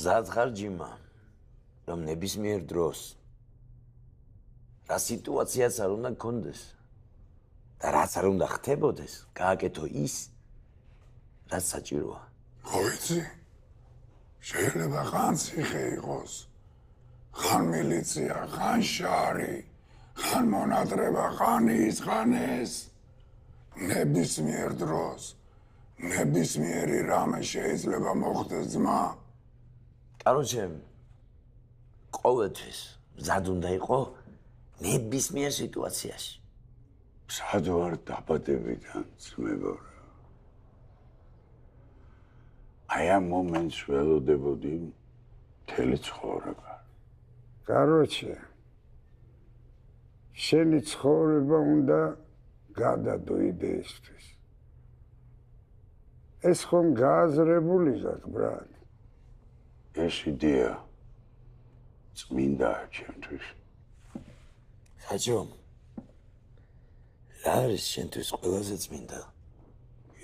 მზად ხარ ჯიმა, რომ ნებისმიერ დროს რა სიტუაციაც არ უნდა გქონდეს და რაც არ უნდა ხდებოდეს, გააკეთო ის, რაც საჭიროა. მოიცი? შეიძლება ხან ციხე იყოს, ხან მილიცია, ხან შარი, ხან მონატრება, ხან ის, ხან ეს. ნებისმიერ დროს, ნებისმიერი რამე შეიძლება მოხდეს ძმა. კაროჩე, ყოველთვის მზად უნდა იყო ნებისმიერ სიტუაციაში. მზად ვარ დაბადებიდან, ძმებო. აი ამ მომენტს ველოდებოდი მთელი ცხოვრება. კაროჩე, შენი ცხოვრება უნდა გადადო იდეისთვის. ეს ხომ გააზრებული გაქვს, ბრატ? ეს იდეა წმინდაა ჩემთვის. ხაჭო, რა არის შენთვის ყველაზე წმინდა?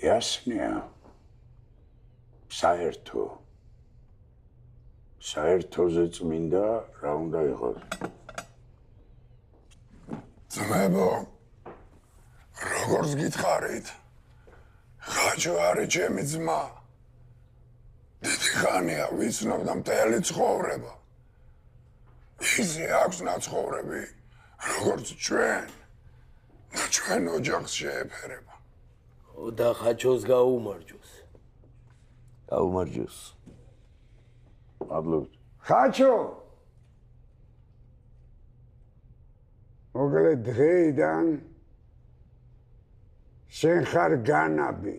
იასნია. საერთოზე წმინდა რა უნდა იყოს? ძმებო, როგორც გითხარით, ხაჭო არის ჩემი ძმა. დიდი ხანია ვიცნობ და მთელი ცხოვრება. ისე აქვს ნაცხოვრები, როგორც ჩვენ და ჩვენ ოჯახს შეეფერება. და ხაჭოს გაუმარჯოს. გაუმარჯოს. მადლობთ. ხაჭო! მოგლე დღეიდან შენ ხარ განაბი.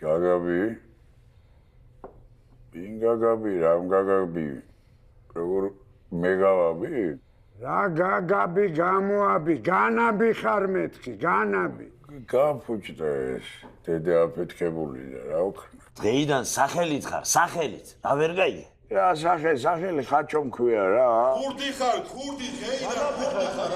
გაგაბი? ვინ გაგაბი, რამ გაგაბი? როგორ მე გავაბი? რა გაგაბი გამოაბი, განაბი ხარ მეთქი, განაბი. გაფუჭდა ეს, დედა აფეთქებული და რა ვქნა. დღეიდან სახელით ხარ, სახელით, რა ვერ გაიგე? რა სახელი ხაჭო მქვია რა. ხურდი ხარ, ხურდი დღეიდან ხურდი ხარ,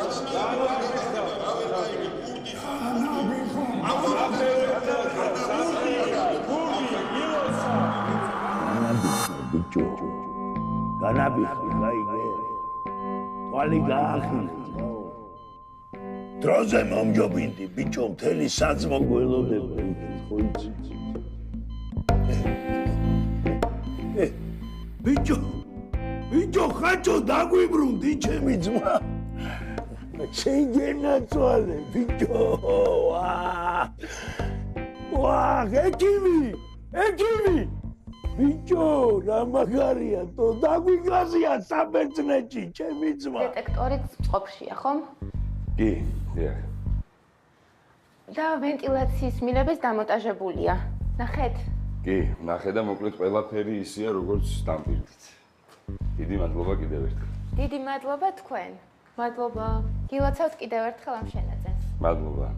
განაბი გაიგე. თვალი გაახი. დროზე მომჯობინდი, ბიჭო, მთელი საძმო გველოდებდი, ხო იცი? ბიჭო, ხაჭო დაგვიბრუნდი, ჩემი ძმა. შეგენაცვალე, ბიჭო. ექიმი! ბიჭო, რა მაგარია, თო დაგვიგაზია საბერძნეთში, ჩემი ძმა. დეტექტორიც წყობშია, ხომ? კი, დიახ. და ვენტილაციის მილების დამონტაჟებულია. ნახეთ? კი, ნახე და მოკლედ ყველაფერი ისეა, როგორც სტამპილით. დიდი მადლობა კიდევ ერთხელ. დიდი მადლობა თქვენ. მადლობა. გილოცავთ კიდევ ერთხელ ამ შენაძენს. მადლობა.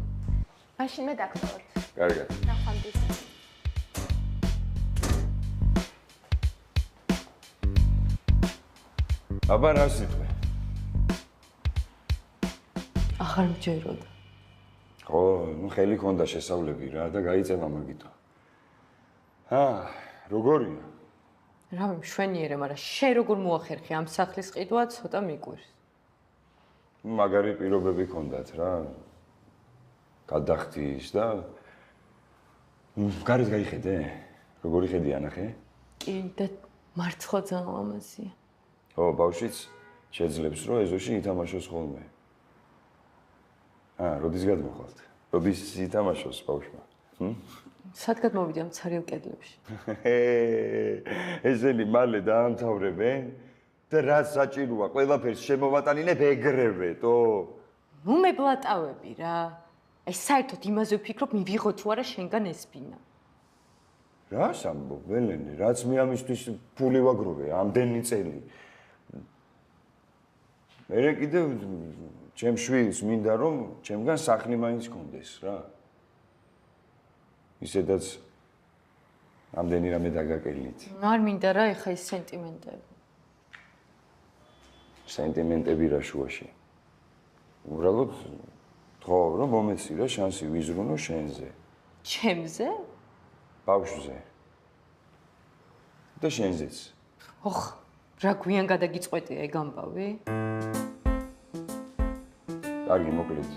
მაშინ მე დაგწოვოთ. კარგად. ნახვამდის. აბა რა სიტყვი? ახარ მჯეროდა. ხო, ხელი ქონდა შესავლები რა და გაიწევა მაგითო. როგორია? რა მშვენიერე, მაგრამ შენ როგორ მოახერხე ამ სახლის ყიდვა ცოტა მიკვირს. მაგარი პირობები ქონდათ რა. გადახდის და გარეთ გაიხედე? როგორი ხედია ნახე? კი, და მარცხო ძალიან ლამაზია. ო, ბავშვიც შეძლებს რომ ეზოში ითამაშოს ხოლმე. როდის გადმოხვალთ? როდის ითამაშოს ბავშვმა? სად გადმოვიდა მცარიელ კედლებში? ესენი მალე დაამთავრებენ და რაც საჭიროა, ყველაფერს შემოვატანინებ ეგრევეთო. ნუ მებლატავები რა. აი საერთოდ იმაზე ვფიქრობ, მივიღო თუ არა შენგან ესპინა. რას ამბობ, ველენი, რაც მე ამისთვის ფული ვაგროვე, ამდენი წელი. მე კიდევ ჩემ შვილს მინდა რომ ჩემგან სახლი მაინც კონდეს რა. ისედაც ამდენი რამე დაგაკელით. არ მინდა რა ეხა ის სენტიმენტები. სენტიმენტები რა შუაში. უბრალოდ თხოვ რომ მომეცი რა შანსი ვიზრუნო შენზე. ჩემზე? ბავშვზე. და შენზეც. ოხ, რა გვიან გადაგიწყვეტია ეგ ამბავი? კარგი, მოკლედ.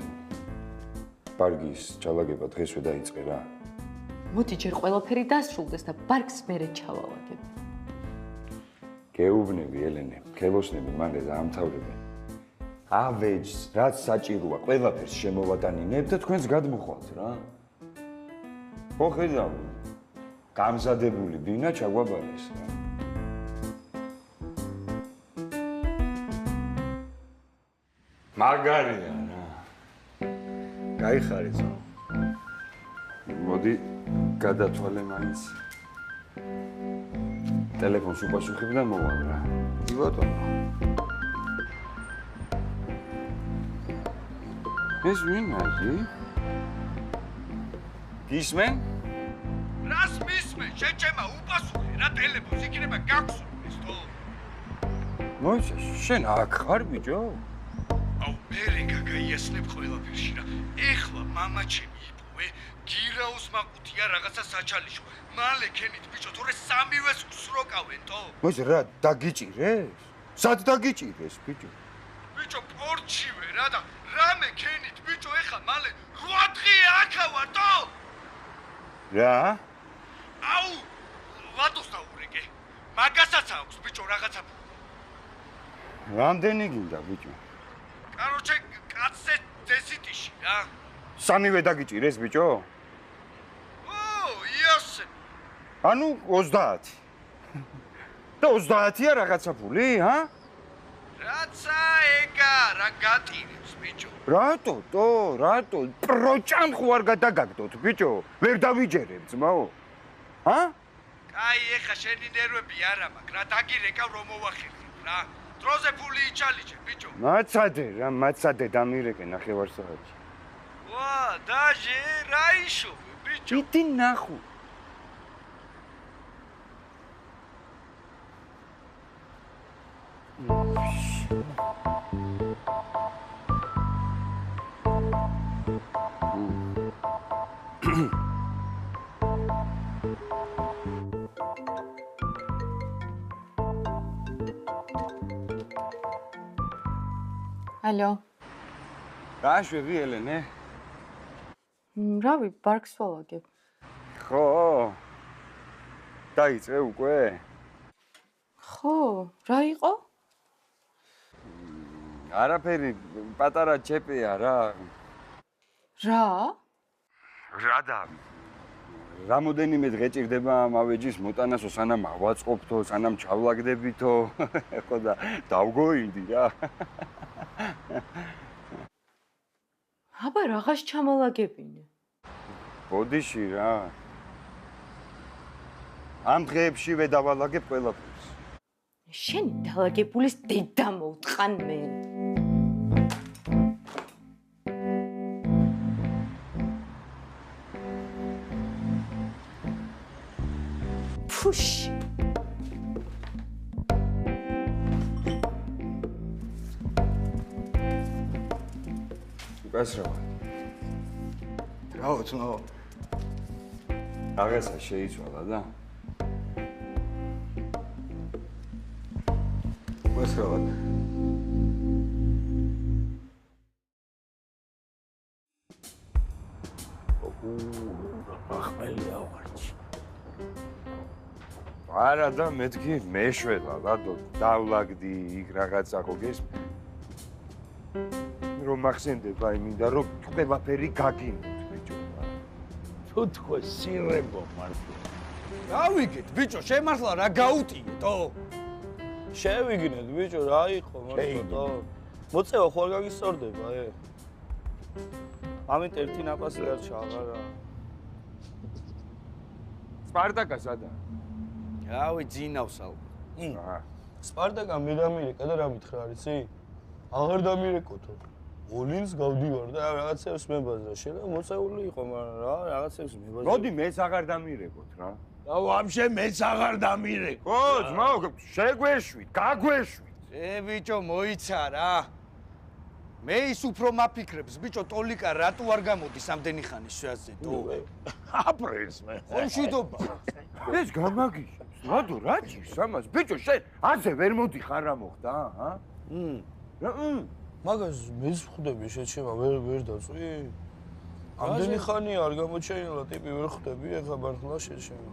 ბარგის ჩალაგება დღესვე დაიწყე რა. მოდი ჯერ ყველაფერი დასრულდეს და ბარგს მერე ჩავალაგებ. გეუბნები, ელენე, ქებოსნები მალე დაამთავრებენ. ავეჯს, რაც საჭიროა, ყველაფერს შემოვატანინებ და თქვენს გადმოხვალთ რა. ხო ხედავ, გამზადებული ბინა ჩაგვაბარეს რა. მაგარია რა. გაიხარე ძმა. მოდი გადათვალე მაინც. ტელეფონს უპასუხებ და მოვალ რა. კი ბატონო. ეს ვინ არის? გისმენ? რას მისმენ? შეჩემა უპასუხე რა ტელეფონს იქნება გაქსურდეს თო? მოიცა, შენ აქ ხარ ბიჭო? აუ მერე გაგაიასნებ ყველაფერში რა. ეხლა მამაჩემი იპოვე, გირაოს მაყუთია რაღაცა საჩალიშო. მალე ქენით ბიჭო, თორე სამივეს უსროკავენ თო? მოიცა რა დაგიჭირეს? სად დაგიჭირეს ბიჭო? ბიჭო პორჩივე რა და რამე ქენით ბიჭო, ეხლა მალე 8 დღე აქა თო? რა? აუ ლადოს დაურეკე. მაგასაც აქვს ბიჭო რაღაცა. რამდენი გინდა ბიჭო? კაროჩე კაცზე დესიტიში რა. სამივე დაგიჭირეს ბიჭო? ო, იასე. ანუ 30. და 30-ია რაღაცა ფული, ჰა? რაცა ეგა რა გატირებს ბიჭო. რატო? რატო? პროჭან ხო არ გადაგაგდოთ ბიჭო? ვერ დავიჯერებ ძმაო. ჰა? კაი, ეხა შენი ნერვები არა მაქვს, რა დაგირეკავ რომ მოვახერხებ რა. დროზე ფული იჩალიჯე ბიჭო. მაცადე დამირეკე ნახევარსაათში. ვა, დაჟე რა იშოვე ბიჭო. იდი ნახო. ალო. რა შვები ელენე? რავი, ბარგს ვალაგებ. ხო. დაიწყე უკვე? ხო, რა იყო? არაფერი, პატარა ჩეპია რა. რა? რა რამოდენიმე დღე ჭირდება ამ ავეჯის მოტანასო, სანამ ავაწყობთო, სანამ ჩავლაგდებითო. ხო და დავგოინდი რა. აბა რაღაც ჩამალაგებინე. ბოდიში რა. ამ დღეებშივე დავალაგებ ყველაფერს. შენ დალაგებულის დედა მოვტყან მე. ფუშ. უკასრავა. რაო ძმაო. აღესა შეიცვალა და უკასრავა. ახმელი ავარჩი. არა და მეთქი მეშველა რადო დავლაგდი იქ რაღაცა ხო გესმე რომ მახსენდება იმინდა რომ ყველაფერი გაგინოთ ბიჭო თუ თქო სირებო მარტო რა ვიგეთ ბიჭო, შემართლა რა გაუტიეთო? შევიგნეთ ბიჭო, რა იყო მარტო? მოწევა ხო არ გაგისწორდება ამით ერთი ნაპასი გარჩა აღარა. სპარტაკა სადა? რავი, ძინავს ალბათ. აა სპარტაკა მე დამირეკა და რა მითხრა არიცი? აღარ დამირეკოთო. ოლინს გავდივარ და რაღაცებს მებაზრა. შეიძლება მოწეული იყო, მაგრამ რა რაღაცებს მებაზრა. მოდი მეც აღარ დამირეკოთ რა. და ვამშე მეც აღარ დამირეკო. ო ძმაო, შეგვეშვით, გაგვეშვით. ბიჭო, მოიცა რა. მე ის უფრო მაფიქრებს, ბიჭო, ტოლიკა რატო არ გამოდის ამდენი ხანი შეაზე, თო? აპრილს მე. ხომშვიდობა. ეს გამაგიშებს ლადო რა ჭირს ამას? ბიჭო შენ აზე ვერ მოდიხარ რა მოხდა, ჰა? მაგას მეც ხვდები შეჩემა ვერ დაწვი? ამდენი ხანია არ გამოჩენილა ტიპი ვერ ხვდები ეხლა მართლა შეჩემა.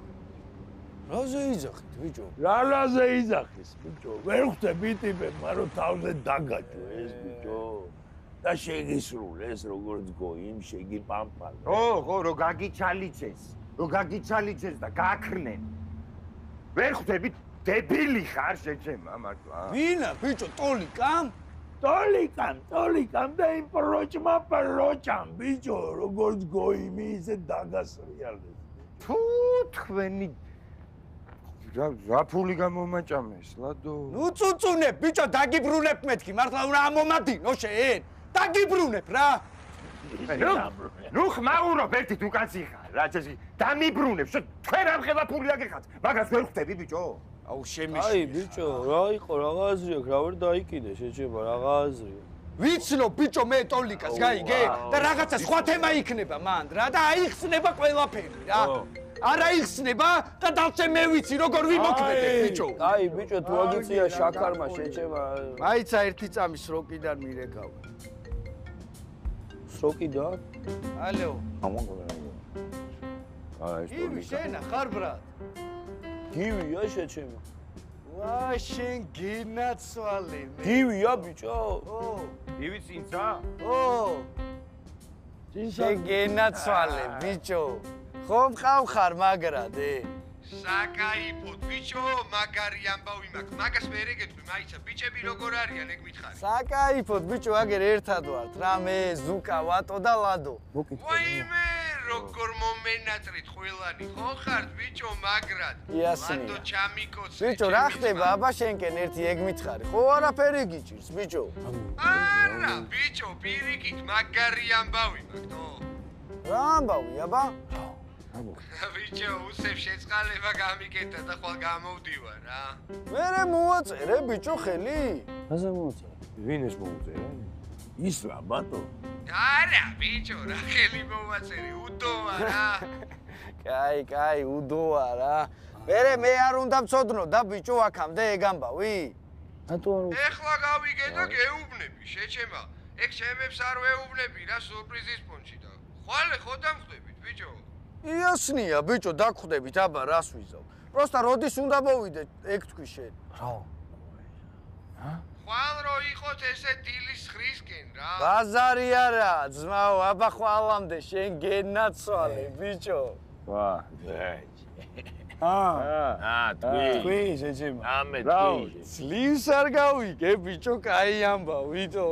რაზე იძახით ბიჭო? რაზე იძახის ბიჭო? ვერ ხვდები ტიპებს, მაგრამ თავზე დაგაჭო ეს ბიჭო. და შეგისრულეს როგორც გოიმ შეგიპამპალ. ხო, რო გაგიჩალიჩეს. რო გაგიჩალიჩეს და გაქრნენ. ვერ ხვდები დებილი ხარ შეჩემა მართლა. ვინა ბიჭო ტოლიკამ? ტოლიკამ და იმ პროჭამ ბიჭო როგორც გოიმი ისე დაგასრიალეს. თუ თქვენი რა ფული გამომაჭამეს ლადო? ნუ წუწუნებ ბიჭო დაგიბრუნებ მეთქი მართლა უნდა ამომადინო შენ. დაგიბრუნებ რა. ნუ ხმაურობ ერთით უკაცი ხარ რა წესი დამიბრუნებ შენ თქვენ ამხელა ფული აგიხათ მაგას ვერ ხვდები ბიჭო? აუ შემიში. აი ბიჭო რა იყო რაღა აზრი აქვს რა ვერ დაიკიდე შეჭება რაღა აზრია. ვიცნო ბიჭო მე ტოლიკას გაიგე და რაღაცა სხვა თემა იქნება მან რა და აიხსნება ყველაფერი რა. არა იხსნება და დავწე მე ვიცი როგორ ვიმოქმედებ ბიჭო. აი ბიჭო თუ აგიწია შაქარმა შეჭება. მაიცა ერთი წამის სროკიდან მირეკავ. სროკიდან? ალო. ეს გივი შენა ხარ ბრატ? გივია შეჩემა. ვა შენ გინაცვალე მე. გივია ბიჭო? ო. გივი წინცა? ო. შენ გინაცვალე ბიჭო. ხომ ხარ მაგრადე? საკაიფოდ ბიჭო, მაგარი ამბავი მაქვს. მაგას ვერ ეგეთქვი, მაიცა ბიჭები როგორ არიან, ეგ მითხარი. საკაიფოდ ბიჭო, აგერ ერთად ვართ. რა მე, ზუკა, ვატო და ლადო. ვაიმე, როგორ მომენატრით ყველანი, ხო ხართ ბიჭო, მაგრად. ლადო ჩამიკოცე. ბიჭო, რა ხდება? აბა შენკენ ერთი ეგ მითხარი. ხო არაფერი გიჭირს ბიჭო? არა, ბიჭო, პირიქით, მაგარი ამბავი მაქვს, თო. რა ამბავი, აბა? ბიჭო, უსებ შეწყალება გამიკეთა და ხვალ გამოვდივარ რა. მერე მოვაწერე ბიჭო ხელი. რაზე მოვაწერე? ვინ ეს მოუწერა? ის რა ბატო? არა, ბიჭო, რა ხელი მოვაწერე, უდოა რა. კაი, უდოა რა. მერე მე არ უნდა მწოდნო და ბიჭო აქამდე ეგ ამბავი. რატო არ ეხლა გავიგე და გეუბნები, შეჩემა. ეგ ჩემებს არ ვეუბნები რა სურპრიზის პონჩი და. ხვალე ხო დამხვდებით, ბიჭო? იასნია ბიჭო, დაგხვდებით, აბა რას ვიზავ. პროსტა როდის უნდა მოვიდე, ეგ თქვი შენ. რა? ხვალ რო იყოთ ესე დილის ხრისკენ რა. ბაზარი არა, ძმაო, აბა ხვალამდე შენ გენაცვალე, ბიჭო. ვა, თქვი შეჩემა. ამე თქვი. ძლივს არ გავიგე, ბიჭო, კაი ამბავი, თო.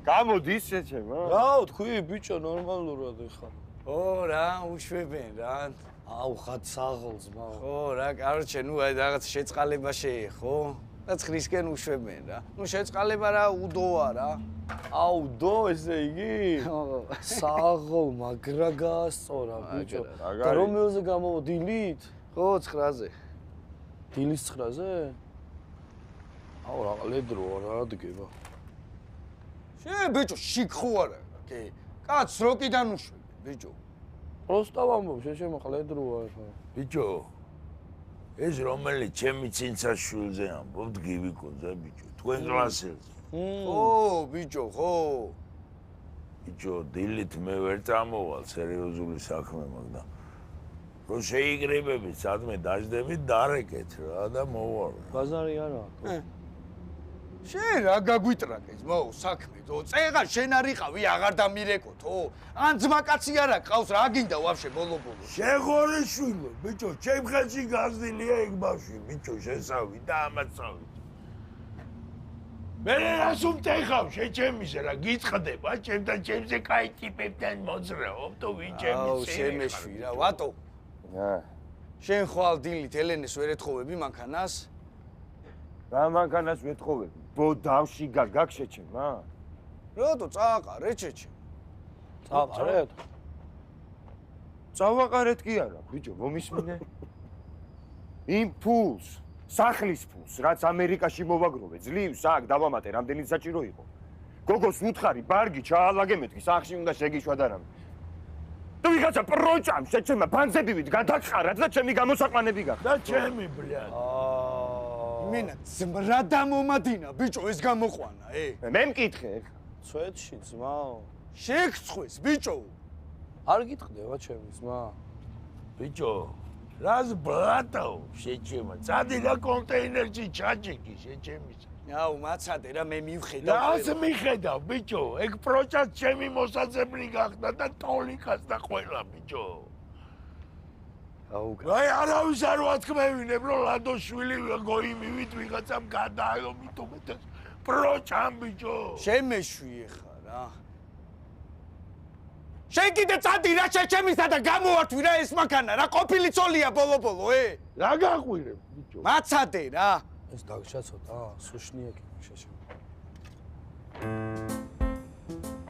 გამოდის შეჩემა? რა თქვი, ბიჭო, ნორმალურად ეხა. ო რა უშვებენ რა. აუ ხად საღოლს მა. ხო რა, კაროჩე, ნუ აი რაღაც შეწყალება შეეხო. და ცხრისკენ უშვებენ რა. ნუ შეწყალება რა უდოა რა. აუ დო ესე იგი? საღოლ მაგრა გაასწორა ბიჭო. და რომელზე გამოვა დილით? ხო 9-ზე. დილის 9-ზე? აუ რა ლედროა რა დგება. შენ ბიჭო შიქ ხო არა? კი. კაც როკიდან უშვებ. ბიჭო. პროსტა ვამბობ, შემოყლედროა ეხლა. ბიჭო, ეს რომელიც ჩემი ცინცას შულზე ამბობთ გივიკონზე ბიჭო, თქვენ კლასელზე. ო, ბიჭო, ხო. ბიჭო, დილით მე ვერ წამოვალ, სერიოზული საქმე მაქვს და რო შეიგრებებით, სადმე დაждებით, დარეკეთ რა და მოვალ. ბაზარი არა. შენ რა გაგვიტრაკეს, მოუ, საქმე, თო, წეღა შენ არ იყავი, აღარ დამირეკოთო? ან ძმაკაცი არა ყავს, რა გინდა ვაფშე ბოლო-ბოლო? შეხორიშვილო, ბიჭო, ჩემ ხელში გაზრდილია ეგ ბავშვი, ბიჭო, შესავი და ამაცავი. მე რას უმტეხავ, შეჩემისე რა გიწყდება, ჩემთან ჩემზე კაი ტიპებთან მოძრაობ, თუ ვინ ჩემი აუ, შემეშვი რა, ვატო? შენ ხვალ დილით ელენეს ვერ ეთხოვები მანქანას? რა მანქანას ვეთხოვები? ბოდავში გაგაკ შეჩემა? რატო წააყარე ჩეჩე? წააყარეთ? წავაყარეთ კი არა, ბიჭო, მომისმინე. იმ ფულს, სახლის ფულს, რაც ამერიკაში მოვაგროვე, ძლივს აქ დავამატე, რამდენი საჭირო იყო. გოგოს ვუთხარი, ბარგი ჩაალაგე მეთქი, სახში უნდა შეგიშვა და რამე. თუ ვიღაცა პროჭამ შეჩემა ბანძებივით გადაყარათ და ჩემი გამოსაყვანები გახდა. და ჩემი ბლად. იმენა ზმრა დამომადინა, ბიჭო, ეს გამოყვანა, მე მკითხე ეხლა. ცვეთში ძმაო. შეგწხვეს, ბიჭო. არ გიტყდება ჩემი ძმა. ბიჭო, რას ბლატო შეჩემა? წადი და კონტეინერში ჩაჭიკი შეჩემისა. აუ, მაცადე რა მე მივხედავ. რას მიხედავ, ბიჭო? ეგ პროჭას ჩემი მოსაძებნი გახდა და ტოლიკას და ყველა, ბიჭო. აი, არავის არ ვათქმევინებ, რომ ლადოშვილი გოიმივით ვიღაცამ გადააიღო, მithumet პროჭამ, ბიჭო. შემეშვი ხარ რა. შენ კიდე წადი რა შეჩემისა და გამოვართვი რა ეს მაქანა რა ყოფილი ცოლია ბოლო-ბოლო, რა გაყვირებ, ბიჭო? მაცადე რა. ეს დაგშა ცოტა, სუშნია კი შეჩემ.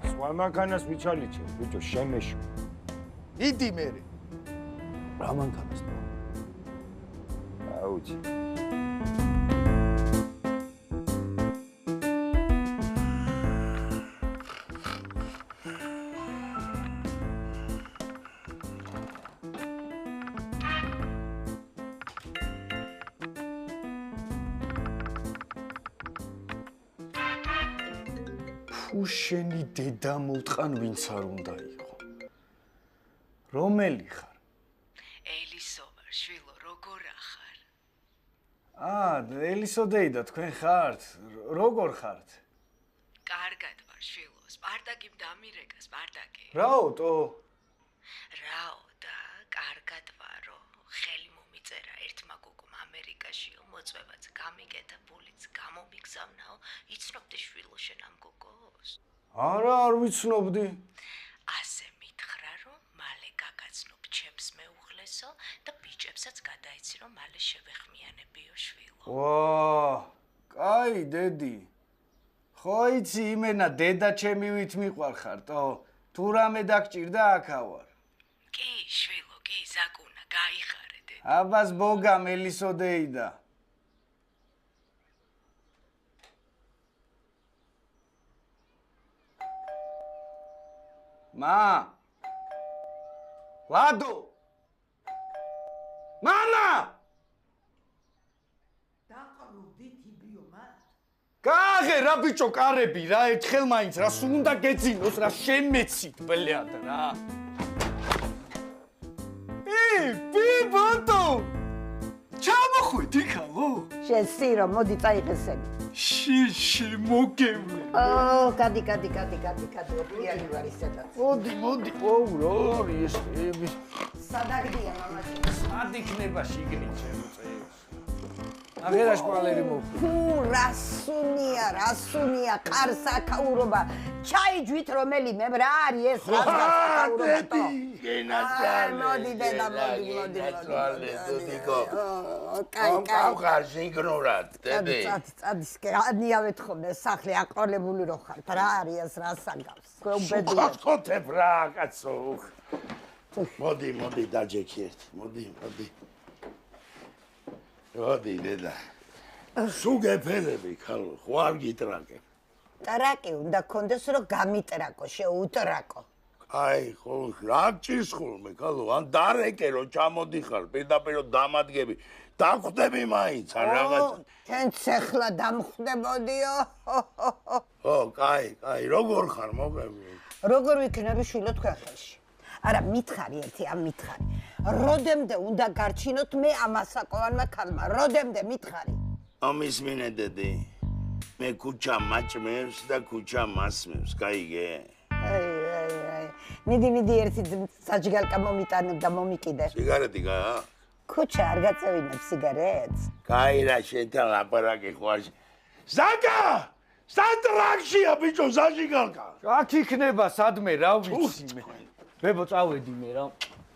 სხვა მანქანას ვიცალიჩე, ბიჭო, შემეშვი. იდი მერე. რა მანქანას და? აუჩი. შენი დედა მოვტყან ვინც არ უნდა იყო. რომელი ხარ? ელისო ვარ, შვილო, როგორ ახარ? ელისო დეიდა თქვენ ხართ? როგორ ხართ? კარგად ვარ, შვილო, სპარტაკიმ დამირეკა, სპარტაკი. რაოტო? რაო და კარგად ვარო. ხელი მომიწერა ერთმა გოგომ ამერიკაშიო, მოწვევაც გამიგეთა პულიც გამომიგზავნაო, იცნობდი შვილო შენ ამ გოგოს? არა, არ ვიცნობდი. ასე მითხრა, რომ მალე გაგაცნობ ჩემს მეუღლესო და ბიჭებსაც გადაიცი, რომ მალე შევეხმიანებიო შვილო. ვა, კაი, დედი. ხო იცი იმენა დედა ჩემივით მიყვარხარტო. თუ რამე დაგჭირდა აქავარ. კი, შვილო, კი, ზაკუნა, გაიხარე დედა. აბას ბოგა მელისო დეიდა. მა! ლადო! მამა! დაყრუდით იბიომა? გააღე რა ბიჭო კარები რა ერთხელ მაინც რა სულ უნდა გეძინოს რა შემეცით ბლად რა. ბიბოტო! ჩამოხვით იქალო? შენ სირო, მოდი წაიღესები. შიში მოგევლე. გადი, ოპლიანი ვარ ისედაც. მოდი, ოუ, რორი ეს ები. სადაგდია მამაჩი? სად იქნება შიგნით ჩემო წეებს? აღერაშ პალერი მოვხდი. რასუნია, ყარსაქაურობა. ჩაიჯვით რომელიმე რა არის ეს რა გასაკაურობათო? მოდი დედა, მოდი. კაი. ზიგნურად, დედი. წადისკე, ანიავეთ ხოლმე სახლი აყოლებული რო ხართ. რა არის ეს რა საგავს? გვეუბედია. ხოთებ რა, კაცო. მოდი, დაჯექი ერთი. მოდი. მოდი, დედა. სულ გეფერები, ხალო, ხო არ გიტრაკე. ტრაკი უნდა გქონდეს, რომ გამიტრაკო, შეუტრაკო. აი, ხო, რა ჭირს ხოლმე, ხალო, ან დარეკე, რომ ჩამოდიხარ, პირდაპირ დამადგები. დახვდები მაინც, ან რაღაცა. შენ ცეხლა დამხვდებოდიო? ხო, კაი, როგორ ხარ, მოგები? როგორ ვიქნები შვილო თქვენ ხელში? არა, მითხარი ერთი, ამ მითხარი. როდემდე უნდა გარჩინოთ მე ამასაკოვანმა ქალმა? როდემდე მითხარი? ამის მინე დედი. მე ქუჩა მაჭმევს და ქუჩა მასმევს, გაიგე? აი. მიდი ერთი საჯგალკა მომიტანებ და მომიკიდე. სიგარეტი გა? ქუჩა არ გაწევინებ სიგარეტს? კაი რა შეთან ლაპარაკი ხوار. ზაკა! სატრაქშია ბიჭო, საჯგალკა. აქ იქნება სადმე რა ვიცი მე. ბებო წავედი მე რა.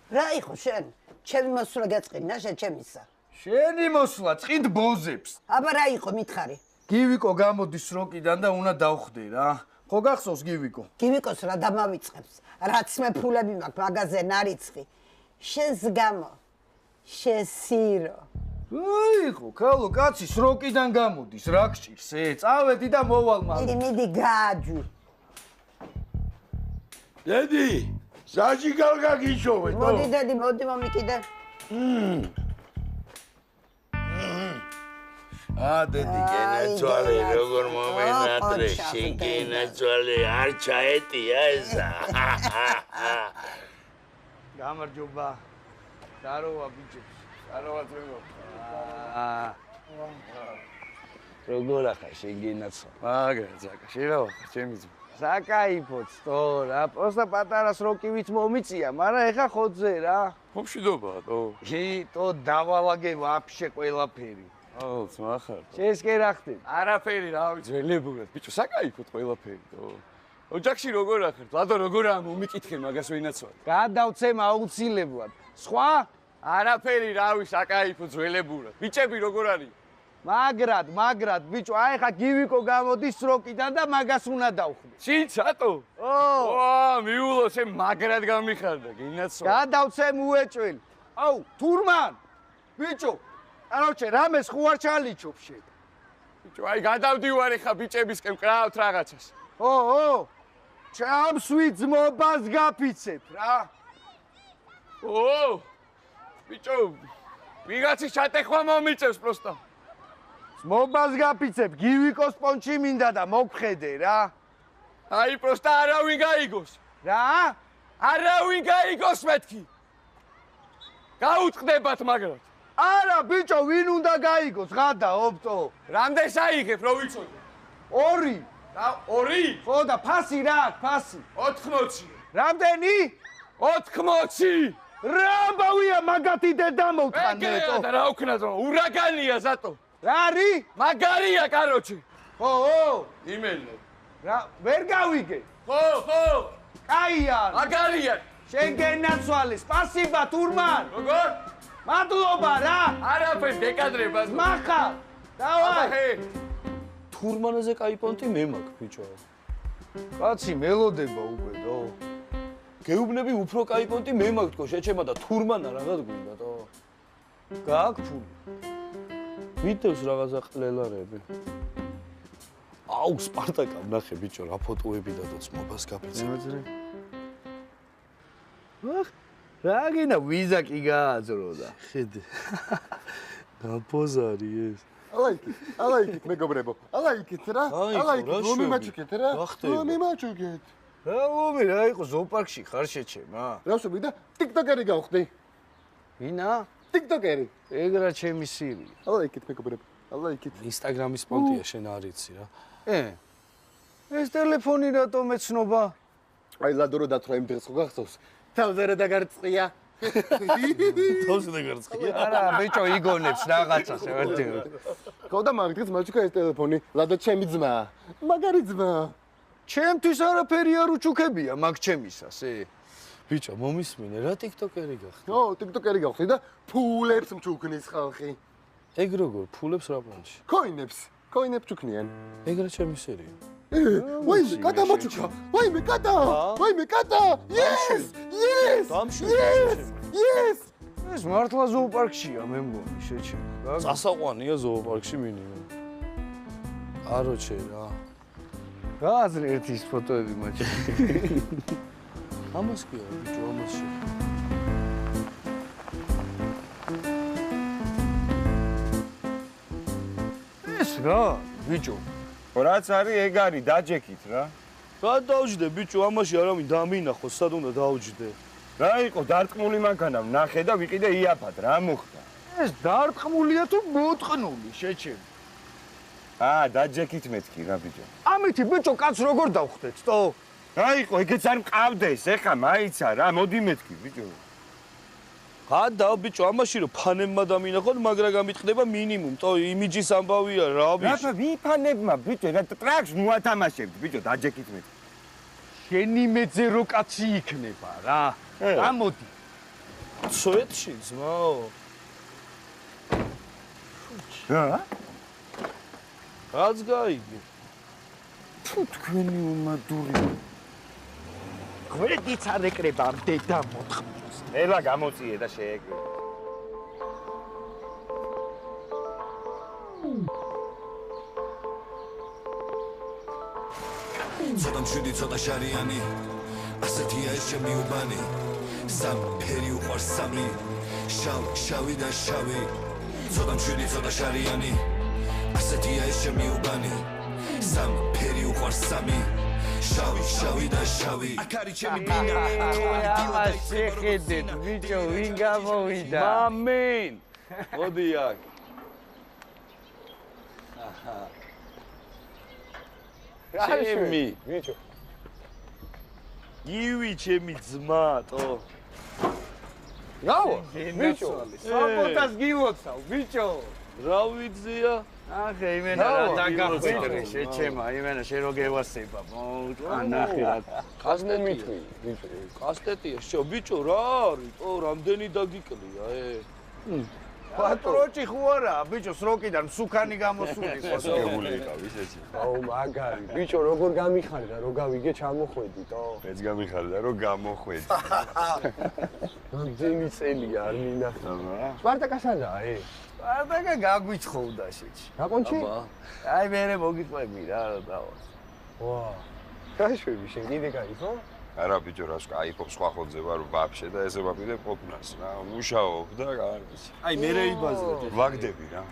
რა იყო შენ? ჩემი მოსვლა გაწყინა შენ ჩემისა. შენი მოსვლა წინ ბოზებს. აბა რა იყო მითხარი? გივიკო გამოდის როკიდან და უნდა დავხვდე რა. ხო გახსოვს გივიკო? გივიკოს რა დამავიწყებს? რაც მე ფულები მაქვს მაღაზიაზე ნარიცხი. შენს გამო. შესირო. აიღო, ქალო, კაცის როკიდან გამოდის, რა გჭირს, წავედი და მოვალ მალე. მიდი გააჯვი. დედი, საჭი გალგა გიშოვე, თო? მოდი დედი, მოდი მომიკიდე. დედი, გენაცვალე, როგორ მომენატრე, შენ გენაცვალე, არ ჩაეტია ესა. გამარჯობა. დაროვა ბიჭებს. დაროვა ძმებო. როგორ ახლა შენ გენაცვალე? მაგარი ზაკა, შეიძლება ვახარ, ჩემი ძმა. საკაიფოც თო რა, პროსტა პატარას როკივით მომიწია, მაგრამ ეხა ხოძე რა. მომშვიდობაა, თო? თო დავალაგე ვაფშე ყველაფერი. აუ, ძმა ხარ. შენს კი რა ხდება? არაფერი რა ვიცი, ველებურად. ბიჭო, საკაიფოთ ყველაფერი, თო? ოჯახში როგორ ახარ? ლადო როგორაა მომიკითხე მაგას ვინაცვალე? გადავცემ აუცილებლად. სხვა? არაფერი რა ვიცი, საკაიფო ძველებურად. ბიჭები როგორ არის? მაგრად, ბიჭო, აი ხა გივიკო გამოდის სროკიდან და მაგას უნდა დავხდე. ჩინცატო? ვა, მიულო, შენ მაგრად გამიხარდა, გინაცვალე. გადავცემ უეჭველი. აუ, თურმან. ბიჭო, კაროჩე, რამეს ხო არ ჩალიჩობ შენ? ბიჭო, აი გადავდივარი ხა ბიჭებისკენ მკრავთ რაღაცას. ჩამსვი ძმობას გაფიცებ რა. ბიჭო, ვიღაცის ჩატეხვა მომიწევს პროსტა. ძმობას გაფიცებ, გივიკოს პონჩი მინდა და მოგხედე რა. აი პროსტა არავინ გაიგოს. რა? არავინ გაიგოს მეთქი. გაუწყდებათ მაგრად. არა, ბიჭო, ვინ უნდა გაიგოს, ღადა, ოპტო. რამდენს აიღებ, რო ვიცოდე? 2. და 2? ხო და ფასი რა აქვს, ფასი? 80. რამდენი? 80. რა ამბავია მაგათი დედა მოვთხანე. ეგეა და რა უქნა ზო, ურაგანია ზატო. რა არის? მაგარია, კაროჩე. ხო. იმენე. რა, ვერ გავიგე. ხო. კაია. მაგარია. შენ გენაცვალე, სპასიბა თურმან. როგორ? მადლობა რა. არაფერს დეკადრებას. მახა. დავაი. თურმანაზე კაი პონტი მე მაქვს, ბიჭო. კაცი მელოდება უკვე დო. გეუბნები უფრო კაი პონტი მე მაქვს თქო, შეჩემა და თურმანა რაღაც გვინდა თო. გააქვს ფული. მიდევს რაღაცა ყლელარები. აუ, სპარტაკა ნახე ბიჭო, რა ფოტოები და ძმობას გაფიცებ. რა გინდა ვიზა კი გააძრო და. ხედე. დაპოზარი ეს. ალაიქით მეგობრებო, ალაიქით რა, ალაიქით რომი მაჩუკეთ რა, რომი მაჩუკეთ. რომი რა იყო ზოოპარკში ხარ შეჩემა? რასობი და ტიკტოკერი გავხდი. ვინა? ტიკტოკერი. ეგრა ჩემი სირი. ალაიქით მეგობრებო, ალაიქით. ინსტაგრამის პონტია შენ არიცი რა. ეს ტელეფონი რატომ ეცნობა? აი ლადო რო დათრა იმ დღეს ხო გახსოვს? თავზე რა დაგარწყია. თავზე დაგარწყია. არა, ბიჭო იგონებს რაღაცას ერთი. ხო და მაგ დღეს მაჩუკა ეს ტელეფონი, ლადო ჩემი ძმა. მაგარი ძმა. ჩემთვის არაფერი არ უჩუქებია მაგ ჩემისას, ბიჭო, მომისმინე რა ტიკტოკერი გახდი? ო, ტიკტოკერი გავხდი და ფულებს მჩუქნის ხალხი. ეგ როგორ, ფულებს რა პონჩი? ქოინებს ჩუქნიან. ეგრე ჩემი სერია. ვაიმე, კატა მაჩუკა. ვაიმე, კატა. Yes. ეს მართლა ზოოპარკშია, მე მგონი, შეჩემ. წასაყვანია ზოოპარკში მინიმუმ. აროჩე რა. გააზრე ერთის ფოტოები მაჩი. ამას კი არა, ბიჭო, ამას შე. ეს რა, ბიჭო. რაც არის, ეგ არის, დაჯექით რა. რა დავჯდე, ბიჭო, ამაში არავინ დამინახოს, სად უნდა დავჯდე. რა იყო, დარტყმული მანქანა ვნახე და ვიყიდე იაფად, რა მოხდა? ეს დარტყმულია თუ მოტყნული, შეჩემ. დაჯექით მეთქი რა ბიჭო. ამითი ბიჭო, კაც როგორ დავხდეთ, თო? რა იყო, ეგეც არ მყავდეს, ეხა მაიცა რა, მოდი მეთქი ბიჭო. გადავა ბიჭო, ამაში რომ ფანებმა დამინახოთ, მაგრა გამიტყდება მინიმუმ, თო იმიჯის ამბავია რა ბიჭო. რა ვიფანებმა ბიჭო, რა ტრაქს მოათამაშებთ ბიჭო, დაჯექით მეთქი. შენი მეძე რო კაცი იქნება რა. გამოდი. სოეთში ძმაო. რა? რაც გაიგე. თუ თქვენი უმადური. გვერდიც არ ეკრება დედა მოთხმოს. ელა გამოწიე და შეეგე. ცოტა მშვიდი, ცოტა შარიანი. ასეთია ეს ჩემი უბანი სამფერი უყვარს სამი შავი და შავი ცოტა მშვიდი ცოტა შარიანი ასეთია ეს ჩემი უბანი სამფერი უყვარს სამი შავი და შავი აქ არის ჩემი ბინა აბა შეხედეთ ბიჭო ვინ გამოვიდა მამინ მოდი აქ ჩემი ბიჭო ივი ჩემი ძმათო რავა ბიჭო საბოტას გილოცავ ბიჭო რა ვიცია ახე იმენა რა დაგახვიდრე შეჩემა იმენა შენ რო გევასება ნახე რა კასტეტი ბიჭო კასტეტია შო ბიჭო რა არის ო რამდენი დაგიკლია პატროჭი ხო არა ბიჭო სროკიდან სუქანი გამოსული ხო გებული იყავის ესე აუ მაგარი ბიჭო როგორ გამიხარი და რო გავიგე ჩამოხვედიტო მეც გამიხარი და რო გამოხვედი რამდენი წელია არ მინახა სპარტაკა სადაა სპარტაკა გაგვიცხოვდა შეჭი გაკონჩი აი მე მოგიყვები რა დავა ვა კაიშვები შენ კიდე კაი ხო არა ბიჭო რას კაიფობს სხვა ხოძე ვარ ვაფშე და ესე ვაპირე ყოფნას რა მუშაობ და კარგის აი მე რეიბაზრე ვაგდები რა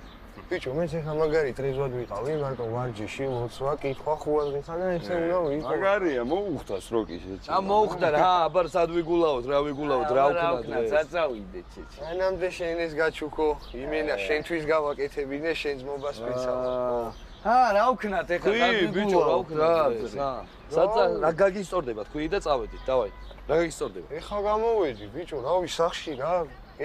ბიჭო მეც ახლა მაგარი ტრეზვად ვიყავი მარტო ვარჯიში მოცვა კითხვა ხუადრიხა და ესე უნდა ვიყო მაგარია მოუხდა სროკი შეჭი მოუხდა რა აბარ სად ვიგულავთ რა ვიგულავთ რა ვქნა წაწავიდე შეჭი ანამდე შენ ეს გაჩუქო იმენა შენთვის გავაკეთებინე შენ ძმობას ვეცავ რა ვქნათ ეხლა ბიჭო რა ვქნათ საცა რა გაგისტორდება თქვი და წავედით დავაი რა გაგისტორდება ეხლა გამოვედი ბიჭო რავი სახში რა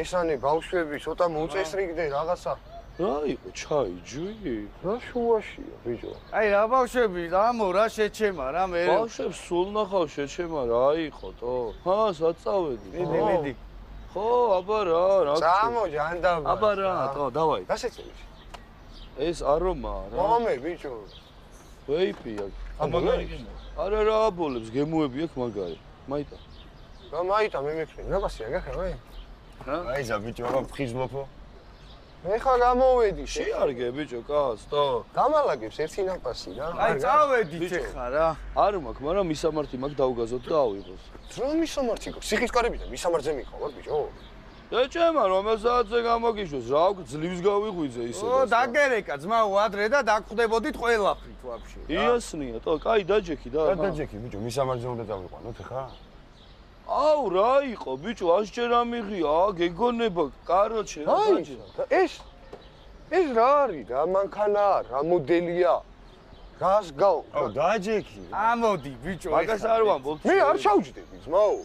ესანე ბავშვები ცოტა მოწესრიგდე რაღაცა რა იყო ჩაი ჯვი რა შუაშია ბიჭო აი რა ბავშვები რამო რა შეჩემა რა მე ბავშვებს სულ ნახავ შეჩემა რა იყო თო ჰა სად წავედი მედი ხო აბა რა წამო ჯანდაბა აბა რა თო დავაი გასეწევი ეს არომა რა მომე ბიჭო ვეიპია მაგარი არა რა აბოლებს გემუები აქვს მაგარი მაიტა რა მაიტა მე მეკრე ნაბასია გახავა აი ზა ბიჭო რა ფხიზმოფო მე ხა გამოვედი შეარგე ბიჭო კაც თო გამალაგებს ერთი ნაპასი რა აი წავედით ეხლა რა არ მაქვს მაგრამ მისამართი მაქვს დავგაზოთ და ავიღოს რა მისამართი გქონს სიხის კარებიდან მისამართზე მიყავარ ბიჭო ეჭემა რომელსაც გამოგიშვეს რა ძლივს გავიღვიძე ისე ო დაგერეკა ძმაო ადრე და დაგხვდებოდით ყველაფრით ვაფშე იასნია თო კაი დაჯექი და რა დაჯექი ბიჭო მისამართზე უნდა დავიყვანოთ ხა აუ რა იყო ბიჭო ასჯერ ამიღია გეგონება კაროჩე რა ეს რა არის რა მანქანა რა მოდელია რას გავ დაჯექი ამოდი ბიჭო მაგას არ ვამბობ მე არ ჩავჯდები ძმაო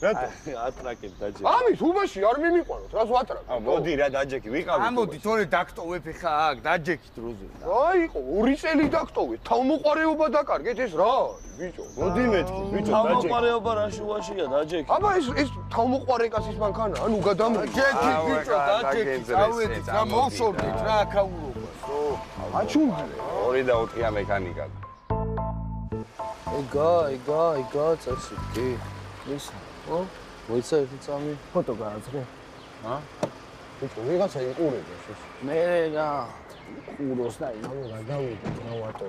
რატო ატრაკებ დაჯექი ამის უბაში არ მიმიყვანოთ რას ვატრაკებ მოდი რა დაჯექი ვიყავით ამოდი თორე დაგტოვებ ხა აქ დაჯექით დროზე რა იყო 2 წელი დაგტოვეთ თავმოყარეობა დაკარგეთ ეს რა არის ბიჭო მოდი მეთქი ბიჭო დაჯექი თავმოყარეობა რა შუაშია დაჯექი აბა ეს თავმოყარე კაცის მანქანა ანუ გადამრი დაჯექი ბიჭო დაჯექი წავედით რა მოვშორდით რა აქაურობას აჩუნდი 2 და 4-ია მექანიკა ეგა წესი კი ის ო მოიცა ერთი წამი ფოტო გააძღე ჰა ბიჭო ვიღაცა იყურება შეს მე რა ყუროს და იმამო რა გავიდა რა ვატო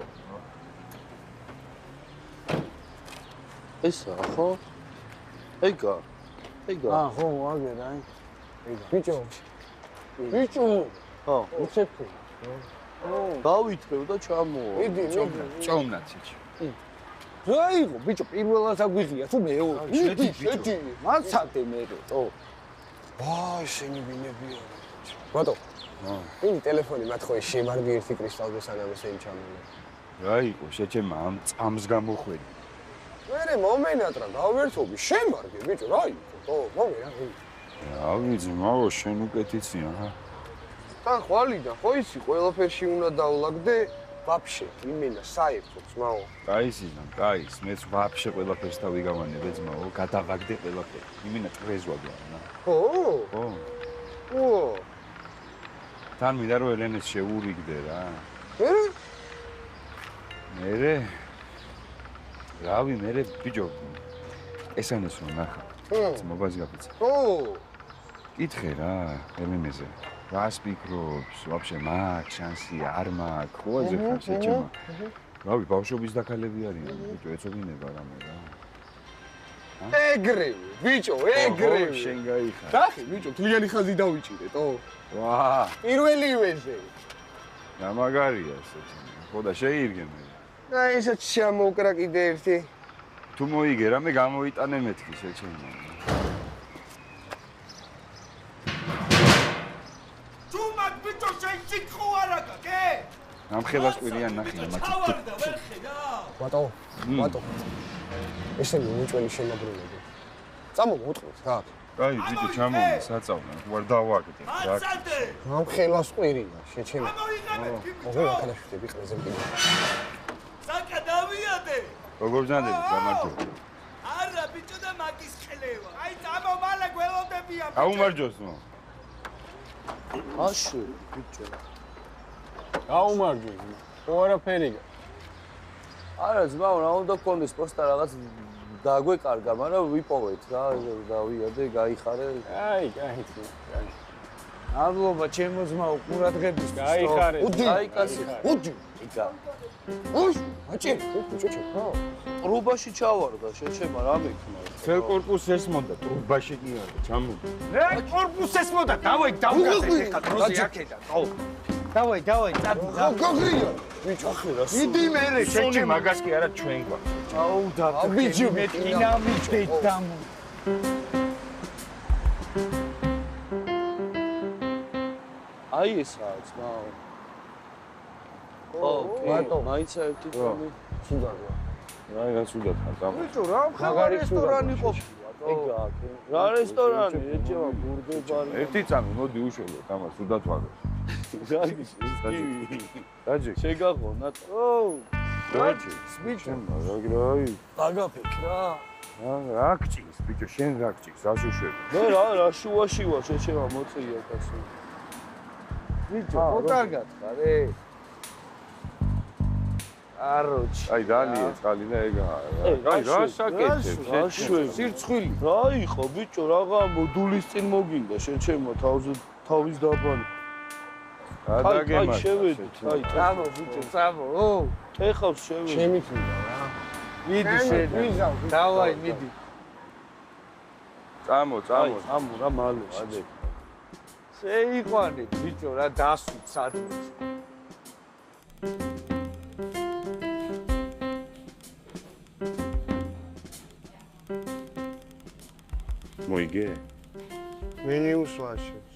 ესა ხო ეგა ხო აგერა ბიჭო ხო უცეფი დავითრევ და ჩამოვა მიდი წომნაცი რა იყო ბიჭო პირველად აგვიღია თუ მეორე შედი მაცადე მე ო ვაი შენი ბინებია ბატო ინი ტელეფონი მათ ხო შემარგი ერთი კრისტალზე სანამ ესენი ჩამოვა რა იყო შეჩემა ამ წამს გამოხვედი მერე მომენატრა გავერთობი შემარგი ბიჭო რა იყო თო მომენა რა ვიცი მაგო შენ უკეთიცია რა თან ხვალიდან ხო იცი ყველაფერში უნდა დავლაგდე ვაფშე იმენა საერთოდ ძმაო კაის მეც ვაფშე ყველაფერს დავიგავანებ ძმაო გადავაგდე ყველაფერი იმენა ტრეზვა გვა ხო თან მინდა რომ ელენეს შეურიგდე რა მერე რავი მერე ბიჭო ესენეს რომ ნახა ძმობას გაფიცა კითხე რა ელენეზე რას ფიქრობს ვაფშე მაქვს შანსი არ მაქვს ხო ეს ხარ შეჩემა რავი ბავშვობის დაკალები არიან ბიჭო ეცოდინება რამე რა ეგრევე, ბიჭო, ეგრევე. შენ გაიხარ. დახი, ბიჭო, თლიანი ხაზი დავიჭირეთო. ვა. პირველივეზე. და მაგარია ესეთი. ხო და შეირგე მე. და ისეთ შემოუკრა კიდე ერთი. თუ მოიგე რამე გამოიტანე მეთქი შეჩემო. თუ მაგ ბიჭო შენ სიკხო არა გაკე? ამხელას კვირიან ნახე მათი. ბატო, ბატო. ესენი უჭველი შემობრუნები. წამო მოტყვის რა. აი, ბიჭო, ჩამოვიდა საწავნა, ვარ დავაგდე. ამხელას ყვირია, შეჩემო. ოღონდ ახალაშვილები ყრეზე მკიდე. საკა დავიადე. როგორ ბრძანდები, გამარჯობა. არა, ბიჭო და მაგის ხლევა. აი, წამო მალა გველოდებია. აუმარჯოს ნო. აშე, ბიჭო. აუმარჯოს. ოარაფერია. არა, ძმაო, რა უნდა გქონდეს პოსტა რაღაც დაგვეკარგა, მაგრამ ვიპოვეთ რა, დავიადე, გაიხარე. აი, კაი. აბლობა, ჩემო ძმაო, ყურადღების გაიხარე. აი, კაცი. უდი. იკა. ოშ, აჭი, ბიჭო, რა. ტრუბაში ჩავარდა, შეჩემა, რა მექნა. ცელ კორპუსს ესმოდა, ტრუბაში კი არა, ჩამოვიდა. რა კორპუსს ესმოდა, დავაი, დავგაზე ხა დროზე აქედან. დავაი, წაბი. გოგრია. ბიჭო, ახლა მიდი მერე, შეჩე მაგას კი არა ჩვენ გვაქვს. აუ და ბიჭო, მე დინამიტე დამო. აი ესაა, ძმაო. ო, მაინც ერთი თემი. სუდარია. რა გასულდა თან. ბიჭო, რა ხარ რესტორანი ყოფილა, ეგა აქ. რა რესტორანი, ეჭევა ბურგერბარი. ერთი წამი, მოდი უშველოთ ამას, უდათ ვაგებს. გაიგე, დაჯი. შეგაღონა. ო, დაჯი. ბიჭო, რა დაგაფიქ რა. რა გჭირს, ბიჭო, შენ რა გჭირს, რას უშვები? მე რა შუაში ვარ, შეჩემა მოწია კაცო. ბიჭო, მოკარგად ხარ, აროჩი. აი, დალიე წყალი და ეგაა. აი, რა საკეთებს? სირცხვილი. რა იყო, ბიჭო, რაღა მოდულის წინ მოგინდა, შეჩემა თავის დაბალი. გადაგემართა. აი, შევედით, აი, წამო, ბიჭო, წამო. ო, ეხავს შევედით. შემიფრინდა რა. მიდი შენ. დავაი, მიდი. წამო. ამო რა მალე, ადე. შეიყვანე, ბიჭო, რა დასვით სადმე. მოიგე? მენიუს ვაშებს.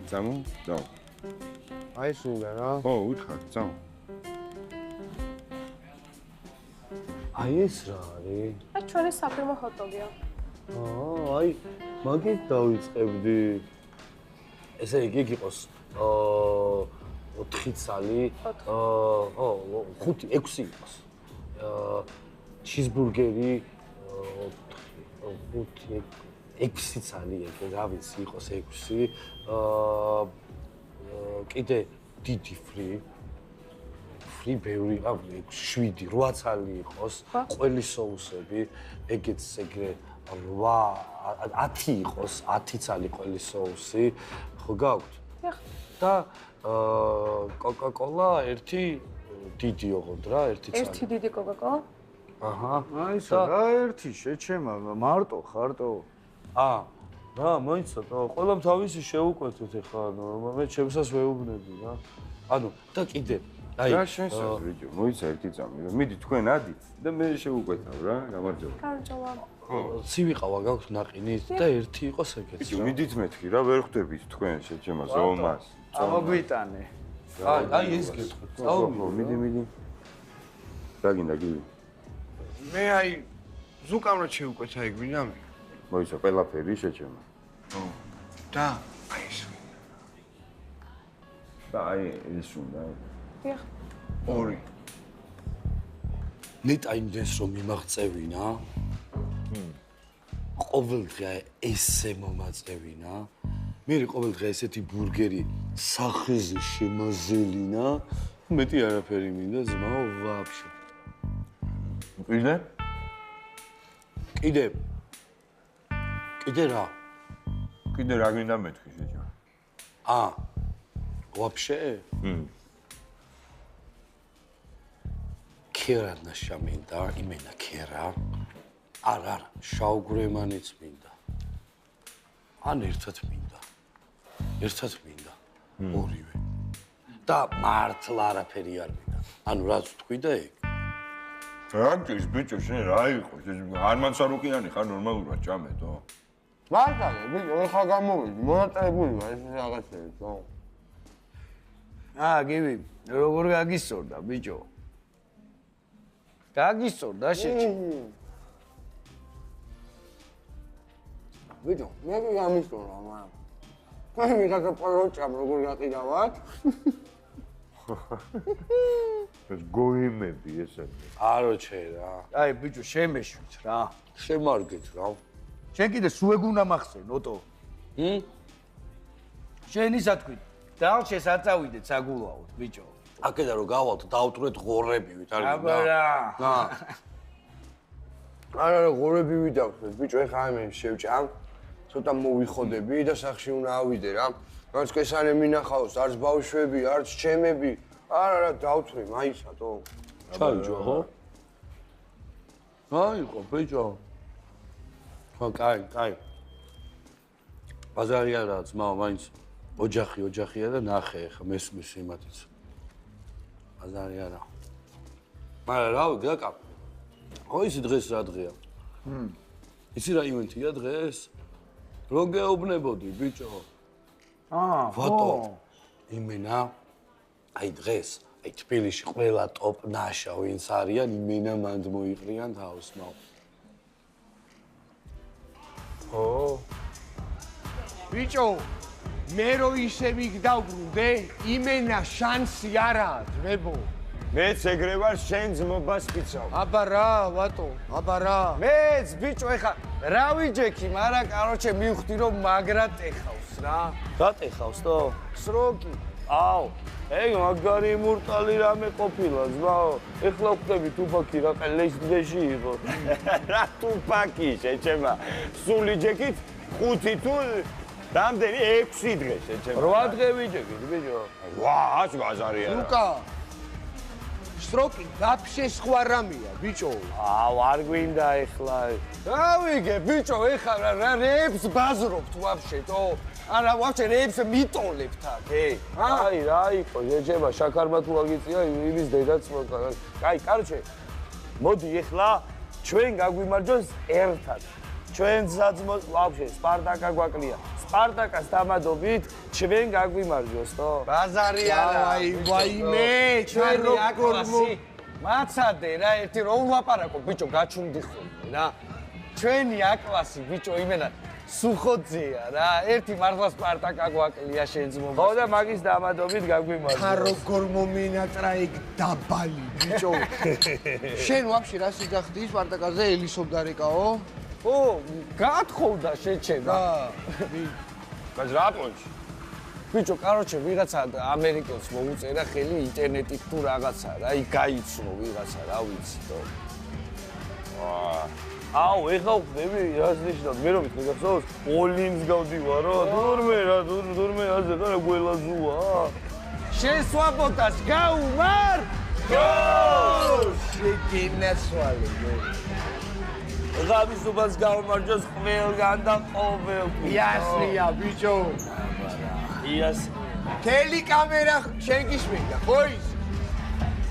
წამო? და. აი სულდა რა. ხო, უთხრა, წამო. აი ეს რა არის? აი ჩვენი საფირმო ჰოტდოგია. აი, მაგით დავიწყებდი. ესე იგი იყოს 4 ცალი, 5-6 იყოს. ჩიზბურგერი 6 ცალი, რა ვიცი, იყოს 6. კიდე დიდი ფრი ბევრი, 7-8 ცალი იყოს, ყველი соуსები, ეგეც ეგრე 8-10 იყოს, 10 ცალი ყველი соуსი, ხო გაქვთ? და კოკა-კოლა ერთი დიდი ოღონდ რა, ერთი ცალი. ერთი დიდი კოკა-კოლა? აჰა. აი რა ერთი შეჩემა, მარტო ხარტო. რა, მოიცადო, ყველამ თავისი შეუკვეთოთ ეხლა, მე ჩემსას ვეუბნები რა. ანუ და კიდე აი რა შენსაც ბიჭო, მოიცა ერთი წამი რა. მიდი თქვენ ადით და მე შევუკვეთავ რა, გამარჯობა. გამარჯობა. ცივი ყავა გაქვთ ნაყინით და ერთი იყოს ეგეც. ბიჭო, მიდით მეთქი რა, ვერ ხვდებით თქვენ შეჩემა ზომას. ამოგვიტანე. აი ეს გეტყვით. ხო, მიდი. რა გინდა გივი? მე აი ზუკამრად შევუკვეთა ეგ მინამი. მოიცა ყველაფერი შეჩემა. ხო. და აი ეს. და აი ეს უნდა. დიახ. 2. ნეტა იმდენს რომ მიმაღწევინა. ყოველდღე ესე მომაწევინა. მე ყოველდღე ესეთი ბურგერი სახეზე შემაზელინა. მეტი არაფერი მინდა ზმაო ვაფშე. კიდე რა? კიდე რა გინდა მეთქი შეჩემა? ვაფშე? ქერა ნაშამინდა, იმენა ქერა. არა, შავგვრემანიც მინდა. ან ერთად მინდა. ერთად მინდა. ორივე. და მართლა არაფერი არ მინდა. ანუ რაც თქვი და ეგ. რანტის ბიჭო შენ რა იყო? არ მანსარუკიანი ხარ ნორმალურად ჭამედო? მართალია, ბიჭო, ეხლა გამოვიდი, მონაწილეებული ვარ ეს რაღაცები, ხო? გივი, როგორ გაგისწორდა, ბიჭო? გაგისწორდა შეჭი. ბიჭო, მე გამისწორდა, მაგრამ თქვენ ვიღაცა პროჭამ როგორ გაყიდავთ? ეს გოიმები ესე. აროჩე რა. აი, ბიჭო, შემეშვით რა. შემარგეთ რა. შენ კიდე სუეგ უნდა მახსენოტო. შენ ისა თქვი, დალშეს აწავიდეთ საგულაოდ, ბიჭო. აქედან რომ გავალთ, დავტვრეთ ღორებივით, არ გინდა? აბარა. არა, ღორები ვიდავხეთ, ბიჭო, ეხლა მე შევჭამ, ცოტა მოვიხოდები და სახში უნდა ავიდე რა. არც კესანე მინახავს, არც ბავშვები, არც ჩემები. არა, დავთვრე, მაისათო. ჩაიჯო, ხო? აიყო, ბიჭო. ხო, კაი. ბაზარი არა, ძმაო, მაინც ოჯახია და ნახე ახლა მესმის იმათიც. ბაზარი არა. მაგრამ რავი, გაკა. ხო ისი დღეს რა დღეა? ისი რა ივენთია დღეს? რო გეუბნებოდი, ბიჭო. ვატო. იმენა აი დღეს, აი თბილისში ყველა ტოპ ნაშა ვინც არიან, იმენა მანდ მოიყრიან თავს, მაო. ბიჭო, მე რო ისე მიგდავბრუნდე, იმენა შანსი არაა, ძმებო. მეც ეგრე ვარ შენ ძმობას პიცავ. აბა რა, ვატო, აბა რა. მეც ბიჭო, ეხა რა ვიჯექი, მაგრამ კაროჩე მივხვდი რომ მაგრა ტეხავს რა. რა ტეხავს თო? სროკი. აუ, ეგ მაგარი მურტალი რამე ყოფილა, ზმაო. ეხლა ვხვდები თუფაკი რა ყელეშდეში იყო. რა თუფაკი შეჩემა. სული ჯეკით 5 თუ რამდენი 6 დღე შეჩემა. 8 დღე ვიჯექით, ბიჭო. ვააც ბაზარია. ლუკა. სტროკი დაფშე სხვა რამეა, ბიჭო. აუ, არ გვინდა ეხლა. დავიგე, ბიჭო, ეხლა რა რეებს ბაზრობთ ვაფშეთო? არა, ვაფშე რეებს მიტოლებთ აქ, აი, რა იყო, შეჩება, შაქარმა თუ აგიწია, იმის დედაც მოკა. კაი, კარჩე. მოდი ეხლა ჩვენ გაგვიმარჯოს ერთად. ჩვენ საძმოს ვაფშე სპარტაკა გვაკლია. სპარტაკას დამადობით ჩვენ გაგვიმარჯოს, თო? ბაზარი არა. ვაიმე, ჩვენ აკლასი. მაცადე რა, ერთი რო ვლაპარაკო, ბიჭო, გაჩუმდი ხოლმე რა. ჩვენი აკლასი, ბიჭო, იმენა სუხოძეა რა, ერთი მართლა სპარტაკა გვაკლია შეძმობა. ხო და მაგის დამადობით გაგვიმარჯოს. ხა როგორ მომენატრა ეგ დაბალი, ბიჭო. შენ ვაფშე რა სიგახდი სპარტაკაზე ელისობდარეკაო? ო, გათხოვდა შეჩება. კაც რა პონჩი? ბიჭო, კაროჩე, ვიღაცა ამერიკელს მოუწერა ხელი ინტერნეტით თუ რაღაცა რა, იქ გაიცნო ვიღაცა, რა ვიცი თო. აუ, ეხლა ვხდები, რას ნიშნავს? მე რომ მითხე გახსოვს, ოლინს გავდივარო, თურმე აზე რა გველაზუა. შენ სვაბოდას გაუმარ? შეგენასვალე. ღამისობას გავმარჯოს ყველგან და ყოველთვის. იასრია, ბიჭო. იას. თელი კამერა შენ გისმენდა, ხო ის?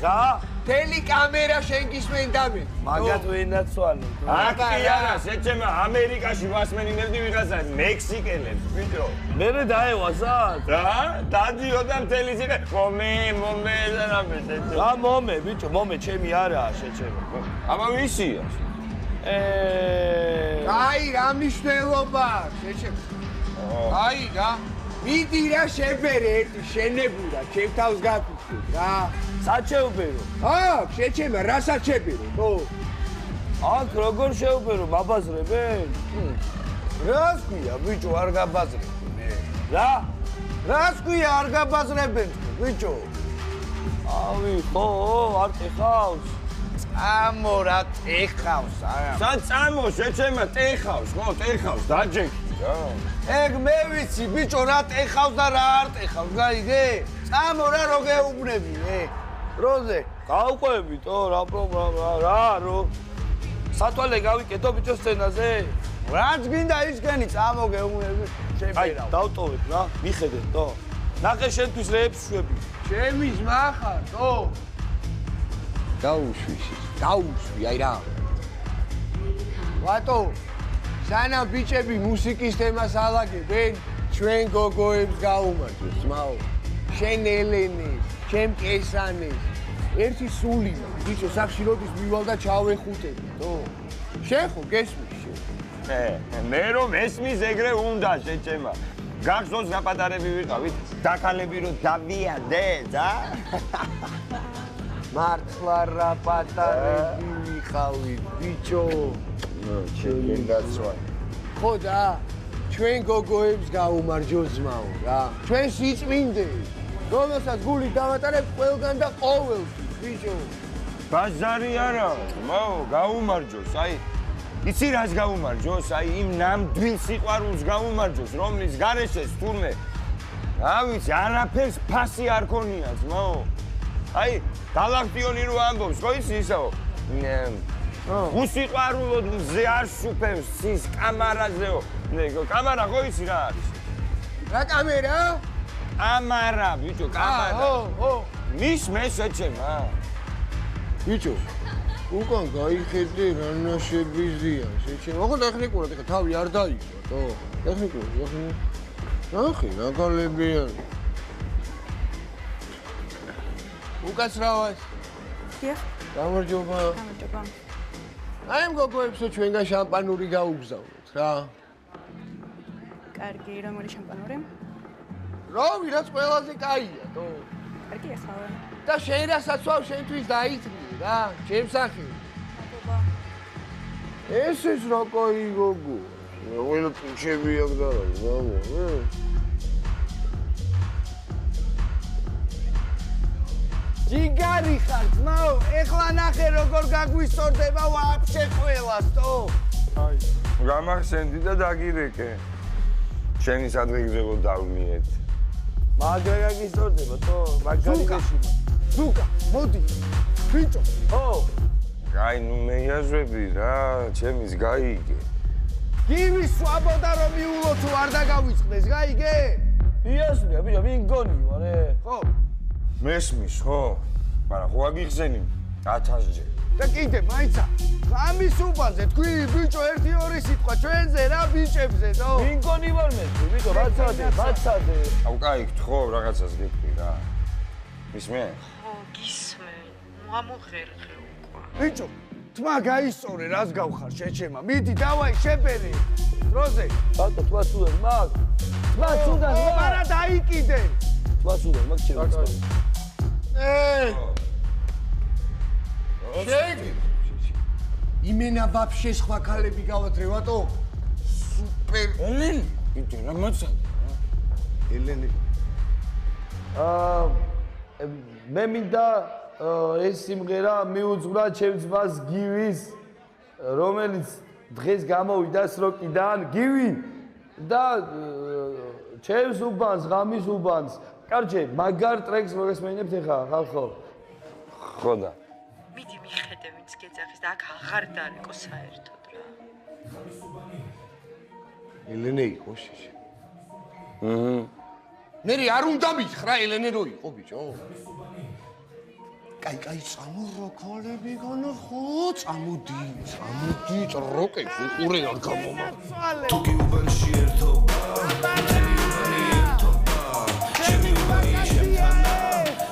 რა? თელი კამერა შენ გისმენდა მე. მაგათ ვინაცვალე. აკი არა, შეჩემა ამერიკაში ვასმენინებდი ვიღაცა მექსიკელებს, ბიჭო. მერე დაევასათ? რა? დადიოდა მთელი ციხე. მომე და რამე შეჩემა. რა მომე, ბიჭო, მომე ჩემი არაა შეჩემა. აბა ვისია? აი, რა მნიშვნელობა, შეჩემა. აი რა. მიდი რა შებერე ერთი შენებურა, ჩემ თავს გაფიქრე რა. საჩეუბერო. აქ შეჩემა, რა საჩებერო, ხო? აქ როგორ შეუბერო, მაბაზრებენ? რას ქვია, ბიჭო, არ გაბაზრები მე. რა? რას ქვია, არ გაბაზრებენ, ბიჭო? ავი, ხო, არ ტეხავს. წამო რა ტეხავს, არა. საწამო შეჩემა ტეხავს, ხო, ტეხავს, დაჯექი რა. ეგ მე ვიცი, ბიჭო, რა ტეხავს და რა არ ტეხავს, გაიგე? წამო რა რო გეუბნები, როზე? გავყვებით, რა პრობლემა, რა რო სათვალე გავიკეთო ბიჭო სცენაზე? რაც გინდა ის გენი წამოგე აი, დავტოვებ რა, მიხედეთ, თო. ნახე შენთვის რეებს შვები. ჩემის მახარ, თო. დაუშვი, აი რა. ვატო, სანამ ბიჭები მუსიკის თემას ალაგებენ, ჩვენ გოგოებს გაუმარჯოს, ძმაო. შენ ელენეს, ჩემ კესანეს. ერთი სული, ბიჭო, სახში როდის მივალ და ჩავეხუტები, თო. შენ ხო გესმის შენ? მე რომ ესმის ეგრე უნდა შეჭემა. გახსოვს გაპატარები ვიყავით, დაქალები რომ დავიადეთ, ა? მართლა რა პატარები ვიყავით, ბიჭო. ჩემი დაცვა. ხო და ჩვენ გოგოებს გაუმარჯოს ძმაო რა. ჩვენ სიწმინდეს, რომელსაც გული დავატარებ ყველგან და ყოველთვის, ბიჭო. ბაზარი არა, ძმაო, გაუმარჯოს, აი იცი რას გაუმარჯოს? აი იმ ნამდვილ სიყვარულს გაუმარჯოს, რომლის გარეშეც თურმე რა ვიცი, არაფერს ფასი არ ქონია, ძმაო. აი, გალაქტიონი რო ამბობს, ხო იცი ისაო? უსიყვარულოდ მზე არ შუფევს ის კამარაზეო. კამარა ხო იცი რა არის? რა კამერა? კამარა, ბიჭო, კამარა. ხო. მის მე შეჩემა. ბიჭო, უკან გაიხედე რა ნაშებიზია, შეჩემა. ხო ტექნიკურად ეხა თავი არ დაიგო, თო. ტექნიკურად, ნახე, რა გალებიან. უკაცრავად. დიახ. გამარჯობა. გამარჯობა. აი ამ გოგოებსო ჩვენგან შამპანური გაუგზავნოთ რა. კარგი, რომელი შამპანური? რავი, რაც ყველაზე კაია, თო. კარგი ახლა. და შენ რასაც ვარ შენთვის დაიწვი რა, ჩემსახი. მადლობა. ეს რა კაი გოგო. ყველა პუჩები აქ და რა, გამო. ჯიგარი ხარ, ძმაო, ეხლა ნახე როგორ გაგვისწორდება ვაფშე ყველას, თო. აი, გამახსენდი და დაგირეკე. შენი სადღეგრძელო დავმიეთ. მაგრა გაგისწორდება, თო, მაგალითში. ზუკა, მოდი. ბიჭო, ხო. აი, ნუ მეიაზრები რა, ჩემის გაიგე. გივი სვაბოდა რომ მიულო თუ არ დაგავიწყდეს, გაიგე? იასნია, ბიჭო, ვინ გონი ვარე? ხო. მესმის, ხო? მაგრამ ხო აგიხსენი 1000-ჯერ. და კიდე მაიცა, ამის უბანზე თქვი ბიჭო 1-2 სიტყვა ჩვენზე რა ბიჭებზე, თო? ვინ გონი ვარ მე, ბიჭო, ბაცადე. აუ, კაი, გთხოვ, რაღაცას გეტყვი რა. მისმე? ხო, გისმენ. ამოღერხე უკვე. ბიჭო, თმა გაისწორე, რას გავხარ შეჩემა. მიდი, დავაი, შეფერი. დროზე. ბატო, თმა სულან მაგ. თმა სულან მაგ. არა დაიკიდე. თმა სულან მაგ ჩემო. შეგი. იმენა ვაფშე სხვა ქალები გავადრე, ვატო? სუპერ. ელენი, ბიჭო, რა მოცადე? ელენი. მე მინდა ეს სიმღერა მიუძღვრა ჩემ ძმას გივის, რომელიც დღეს გამოვიდა სროკიდან, გივი და ჩემს უბანს, ღამის უბანს. კარჯე, მაგარ ტრეკს მოგესმენებთ ახლა, ხალხო? ხო და. მიდი მიხედე ვინც გეძახის და აქ აღარ დარეკო საერთოდ რა. ელენე იყო შეშე. მე არ უნდა მითხრა ელენე რო იყო ბიჭო. კაი, წამო ქოლები გონო ხო, წამოდი, ტროკებს უყურე არ გამომა. თუ კი უბანში ერთობა, მთელი უბანი ერთობა, ჩემი უბანი ჩემთანა,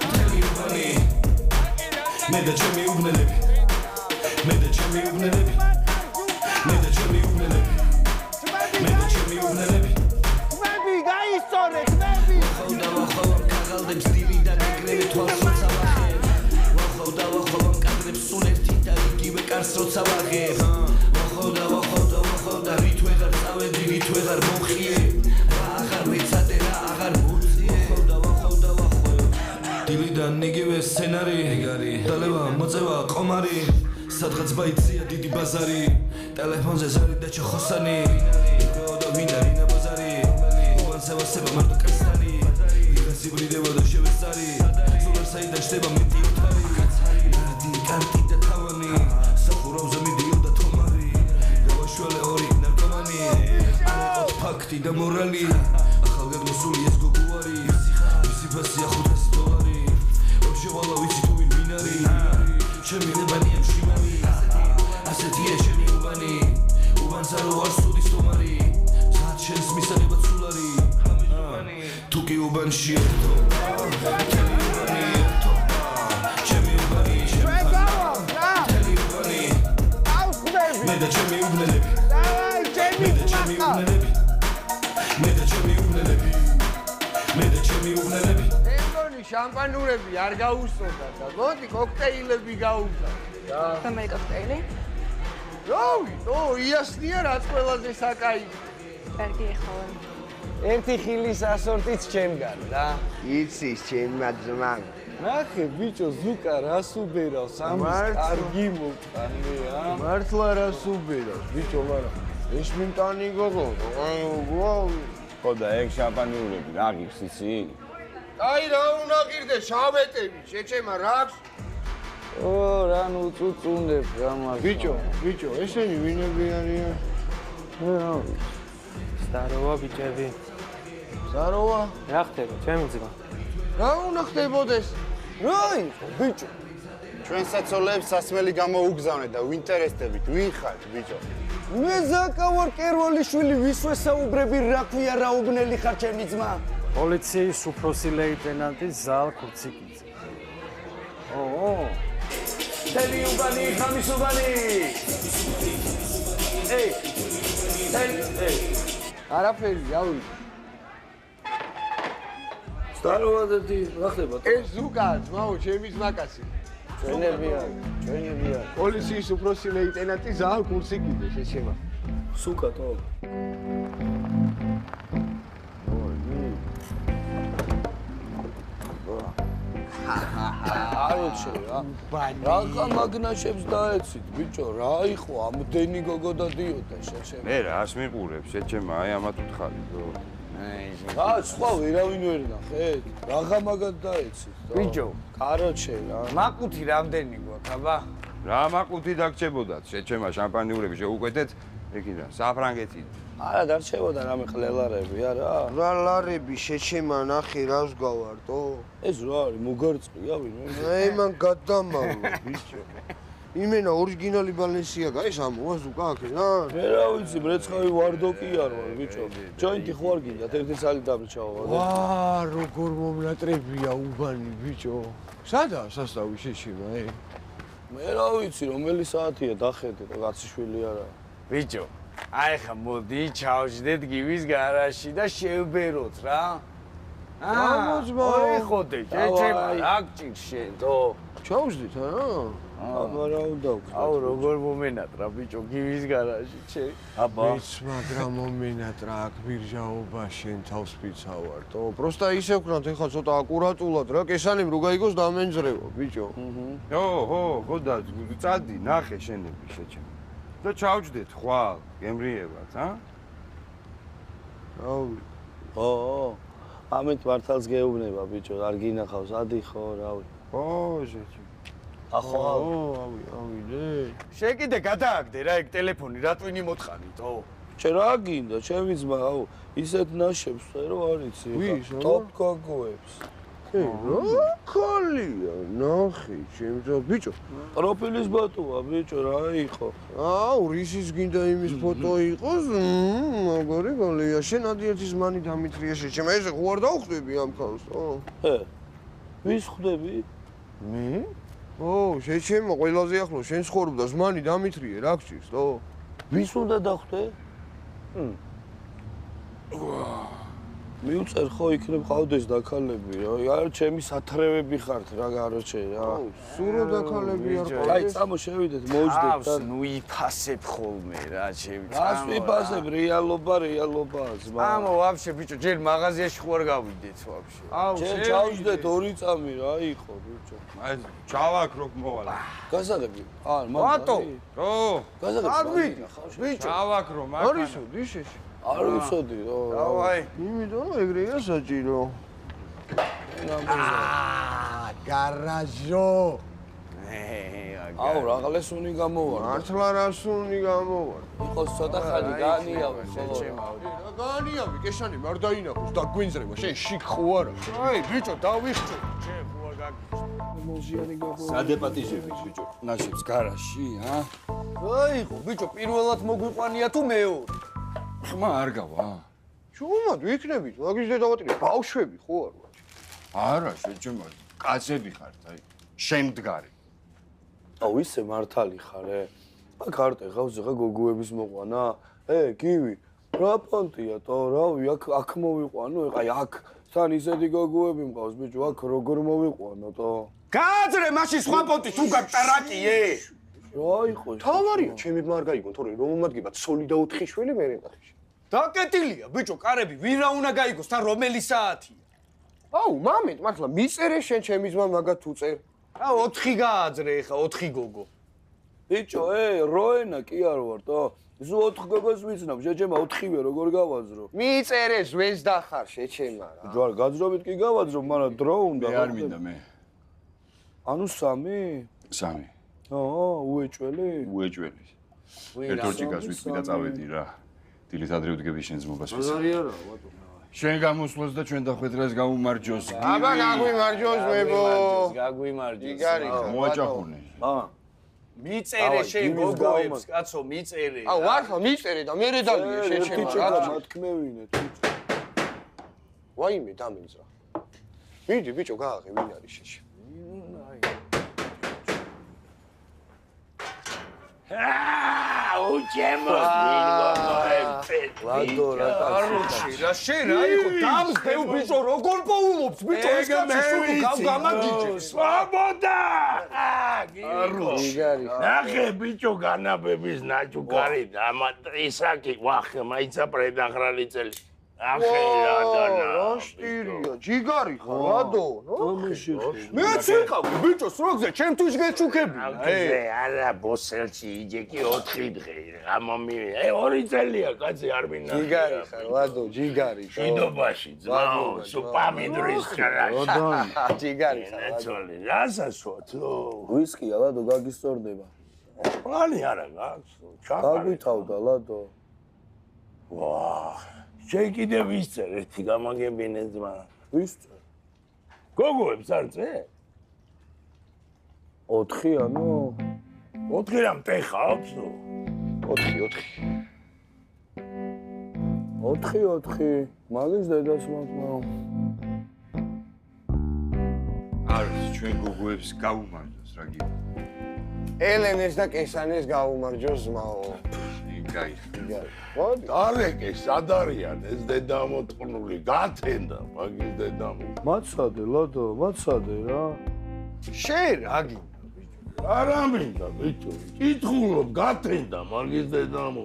მთელი უბანი. მე და ჩემი უბნელები, მე და ჩემი უბნელები, მე და ჩემი უბნელები, მე და ჩემი უბნელები. მები გაისწორე, მები. ვახავ კაღალდებს დილი და ნეგრები თვალს როცა ვახებ. ვახავ კადრებს სულ ერთი და იგივე კარს როცა ვაღებ. ვახავ და რით ვეღარ წავედი, რით ვეღარ მომხიე. რა აღარ ვეცადე, რა აღარ მოწიე. ვახავ და დილიდან იგივე სცენარი, დალევა მოწევა ყომარი. სადღაც ბაიცია დიდი ბაზარი, ტელეფონზე ზარი და ჩხოსანი. იქვეო და ვინდა რინა ბაზარი, უბანსევასება მარტო კასტანი. ვიღაცი ბრიდება და შევესწარი, სულ არ საიდან შდება მეტი ოთარი. კაცარი, ნარდი, კარტი და თავანი, სახურავზე მიდიოდა თომა. ტახტი და მორალი ახალგაზრდული ეს გოგო არის მისი ფასია $500 ორშევალა ვიცი თუ ვინ არის ჩემი ლებანია შიმარი ასეთია ჩემი უბანი უბანს არ ვარ სუდის თომარი სად შენს მისაღება ცულარი თუ კი უბანში ერთო ჩემი უბანი ერთო ჩემი უბანი მე და ჩემი უბნელები მე და ჩემი უბნელები მე და ჩემი უბნელები მე და ჩემი უბნელები ემონი შამპანურები არ გაუსწორდა და მოდი კოქტეილები გაუგზავნა და მე კოქტეილი? რავი, იასნია რაც ყველაზე საკაიფო. კარგი ეხლა. ერთი ხილის ასორტიც ჩემგან რა. იცის ჩემმა ძმამ. ნახე ბიჭო ზუკა რას უბერავს ამის კარგი მოყანია. მართლა რას უბერავს ბიჭო, მაგრამ ეს მიმტანი გოგო. ხო და ეგ შამპანურები რა გიქს იცი? აი რა უნდა გირდე შავეტები, შეჩემა რა აქვს? რა ნუ წუწუნებ რა მას. ბიჭო, ესენი ვინები არიან? რა ვიცი. სტაროვა ბიჭები. სტაროვა? რა ხდება, ჩემი ძმა? რა უნდა ხდებოდეს? რა იყო, ბიჭო? ჩვენ საცოლეებს სასმელი გამოუგზავნეთ და ვინტერესდებით, ვინ ხართ, ბიჭო? მე ზაკა ვარ კერვალიშვილი, ვისვე საუბრები, რა ქვია, რა უბნელი ხარ ჩემი ძმა? პოლიციის უფროსი ლეიტენანტი ზალ ქურციკიძე. Teli ubani, khamis ubani. Hey. არაფერი, რავი. სტაროვადეთი, რა ხდება? ეს ზუკა, ძმაო, ჩემი ძმაკაცი. ჩვენებია. პოლიციის უფროსი ლეიტენანტი ზალ ქურციკიძე, შეჩემა. სუკა თო. აროჩე რა. რა მაგნაშებს დაეცით, ბიჭო, რა იყო, ამდენი გოგო დადიოდა შეჩემა. მე რას მიყურებ, შეჩემა, აი ამათ უთხარი, ბრო. რა, სხვა ვერავინ ვერ ნახეთ? რაღა მაგად დაეცით. ბიჭო, კაროჩე რა. მაკუთი რამდენი გვაქვს, აბა? რა მაკუთი დაგჭებოდათ, შეჩემა შამპანიურები შეუკვეთეთ, ეკიდა, საფრანგეთი. არა, დარჩებოდა რამე ხლელარები, არა? რა ლარები შეჩემა, ნახე რას გავარტო? ეს რა არის, მუგარწყია ვინმე? აი მან გადამალვა, ბიჭო. იმენა ორიგინალი ბალენსიაგა, ეს ამოვა ზუკა აქ რა? მე რა ვიცი, ბრეცხავი ვარდოკი არ ვარ, ბიჭო. ჯოინტი ხო არ გინდათ, ერთი წალი დაბრჩავა. ვაა, როგორ მომნატრებია უბანი, ბიჭო. სადაა სასტავი შეჩემა, მე რა ვიცი, რომელი საათია, დახედე და კაციშვილი არა. ბიჭო, აი ხა მოდი ჩავჯდეთ გივის გარაჟში და შევბეროთ რა. ხოდე, შეჩემა, რა გჭირს შენ, თო? ჩავჯდით, არა? აბა რა უნდა ვქნა? აუ როგორ მომენატრა ბიჭო გივის გარაჟში, ჩე. აბა. ის მაგრა მომენატრა აქ ბირჟაობა შენ თავს ფიცავარ, თო? პროსტა ისე ვქნათ, ეხლა ცოტა აკურატულად რა, კესანემ რო გაიგოს დამენძრევა, ბიჭო. ხო და წადი, ნახე შენები შეჩემა. და ჩავჯდეთ ხვალ, გემრიებათ, რავი. ხო. ამით მართალს გეუბნება ბიჭო, არ გინახავს, ადი ხო, რავი. ხო, შეჩემა. ახო, ავიდე. შენ კიდე გადააგდე რა ეგ ტელეფონი, რატვინი მოთხანითო? შენ რა გინდა, ჩემი ძმა, აუ, ისეთ ნაშებს წერო არ იცი. ვის, ტოპ გოგოებს. რა ქალია, ნახე, ჩემო ბიჭო. პროფილის ბატოა, ბიჭო, რა იყო? აუ, რისის გინდა იმის ფოტო იყოს? მაგარი გოლია, შენ ადიერთის მანი დამიტრია შეჩემა, ესე ხო არ დავხვდები ამ ქალს, ვის ხვდები? მე? შეჩემა, ყველაზე ახლო შენ ცხოვრობდა ზმანი დამიტრიე, რა გჭირს, თო? ვის უნდა დახვდე? მიუწერ ხო იქნებ ყავდეს დაქალები რა. არ ჩემი სათრევები ხართ რა გაროჩე რა. სურო დაქალები არ ყავდეს. აი წამო შევიდეთ მოვჯდეთ და ნუ იფასებ ხოლმე რა ჩემი. რას ვიფასებ რეალობა ზმა. ამო ვაფშე ბიჭო ჯერ მაღაზიაში ხო არ გავიდეთ ვაფშე. ჯერ ჩავჯდეთ 2 წამი რა იყო ბიჭო. აი ჩავაქრობ მოვალ. გასაღები? მარტო. ო, გასაღები. ბიჭო. ჩავაქრო მაგ. არისო დიშეში. არ ვიცოდი რა. დავაი. იმიტომ ეგრეა საჭირო. გარაჟო. აუ რაღლეს უნი გამოვარ. მართლა რას უნი გამოვარ? იყოს ცოტა ხანი გაანიავე შეჩემა. რა გაანიავე? კეშანი არ დაინახოს და გვინძრება. შენ შიქ ხო არა? აი, ბიჭო, დავიხჭე. შენ ხო არ გაგიჩნდა. მოზიანი გაბო. სადეპატიჟები ბიჭო. ნაშებს გარაში, აი ხო, ბიჭო, პირველად მოგვიყვანია თუ მეორე? ხმა არ გავა? შუმად ვიქნებით, მაგის დედავატირე ბავშვები ხო არ ვარ? არა, შეჩემა, კაცები ხართ, აი, შემდგარი. აუ ისე მართალი ხარ, აქ არ ტეხავს ხა გოგოების მოყვანა? გივი, რა პონტია თო, რავი, აქ მოვიყვანო, აი აქ თან ისეთი გოგოები მყავს, ბიჭო, აქ როგორ მოვიყვანო თო? გააძრე მაშინ სხვა პონტი თუ გაკტრაკიე. რა იყო? თავარია, ჩემი არ გაიგონ, თორე რომ მომადგება ცოლი და 4 შვილი მე ნახიში. დაკეტილია, ბიჭო, კარები, ვინ რა უნდა გაიგოს, თან რომელი საათია? აუ, მამეთ, მართლა მიწერე შენ ჩემი ძმა მაგათ უწერ. რა 4 გააძრე ხა 4 გოგო. ბიჭო, როენა კი არ ვარ თო? ზუ 4 გოგოს ვიცნობ, შეჩემა 4-ვე როგორ გავაძრო? მიწერე ზვენს დახარ შეჩემა რა. ბიჭო, გაძრობით კი გავაძრო, მაგრამ დრო უნდა. მე არ მინდა მე. ანუ 3? 3. უეჭველი? უეჭველი. ერთ ორჭიკას ვიცი და წავედი რა. დილით ადრე ვდგები შენ ძმობას. ბაზარი არა, ბატონო. შენ გამოსვლას და ჩვენ დახვედრას გამომარჯოს. აბა გაგვიმარჯოს მებო. გაგვიმარჯოს. იგარი. მოაჭახუნე. მიწერე შენ გოგოებს, კაცო, მიწერე. აუ, ვარხა მიწერე და მე დალია შეჩემა რა. მათქმევინეთ. ვაიმე დამენძრა. მიდი ბიჭო, გააღე, ვინ არის შეჩე. უჩემოს მიგოებს. ლადო რა კაროჩი, რა შენ რა იყო დამსდევ ბიჭო, როგორ პოულობს ბიჭო, ეს კაცი სულ გამაგიჯებს. სვაბოდა! არუჩი. ნახე ბიჭო განაბების ნაჭუკარი დამატრისაკი, ვახე, მაიცა პრედახრალი წელი. ახე რა დანა. რა შტირია, ჯიგარი ხარ, რადო? მეც ვიყავი ბიჭო, სროგზე, ჩემთვის გეჩუქები. არა, ბოსელში იჯეკი 4 დღე, გამომივიდა. 2 წელია კაცი არ მინდა. ჯიგარი ხარ, ლადო, ჯიგარი. შიდობაში ძმაო, სუპამიდრის ხარაში. ჯიგარი ხარ, ლადო. რასასვათო? ვისკია, ლადო, გაგისწორდება. მალი არა გაქვს. გაგვითავდა, ლადო. ვა, შენ კიდე ვისწერ ერთი გამაგებინე ძმა. ვისწერ? გოგოებს არ წე? 4 ანუ 4 რამ ტეხავს? 4. მაგის დედას მოწმო. არის ჩვენ გოგოებს გაუმარჯოს რა გიგი. ელენეს და კესანეს გაუმარჯოს ძმაო. იგაი. დალეკე სად არიან ეს დედამოწყნული გათენდა მაგის დედამო. მაცადე ლადო, მაცადე რა. შენ რა გინდა ბიჭო? არა მინდა ბიჭო. კითხულობ გათენდა მაგის დედამო.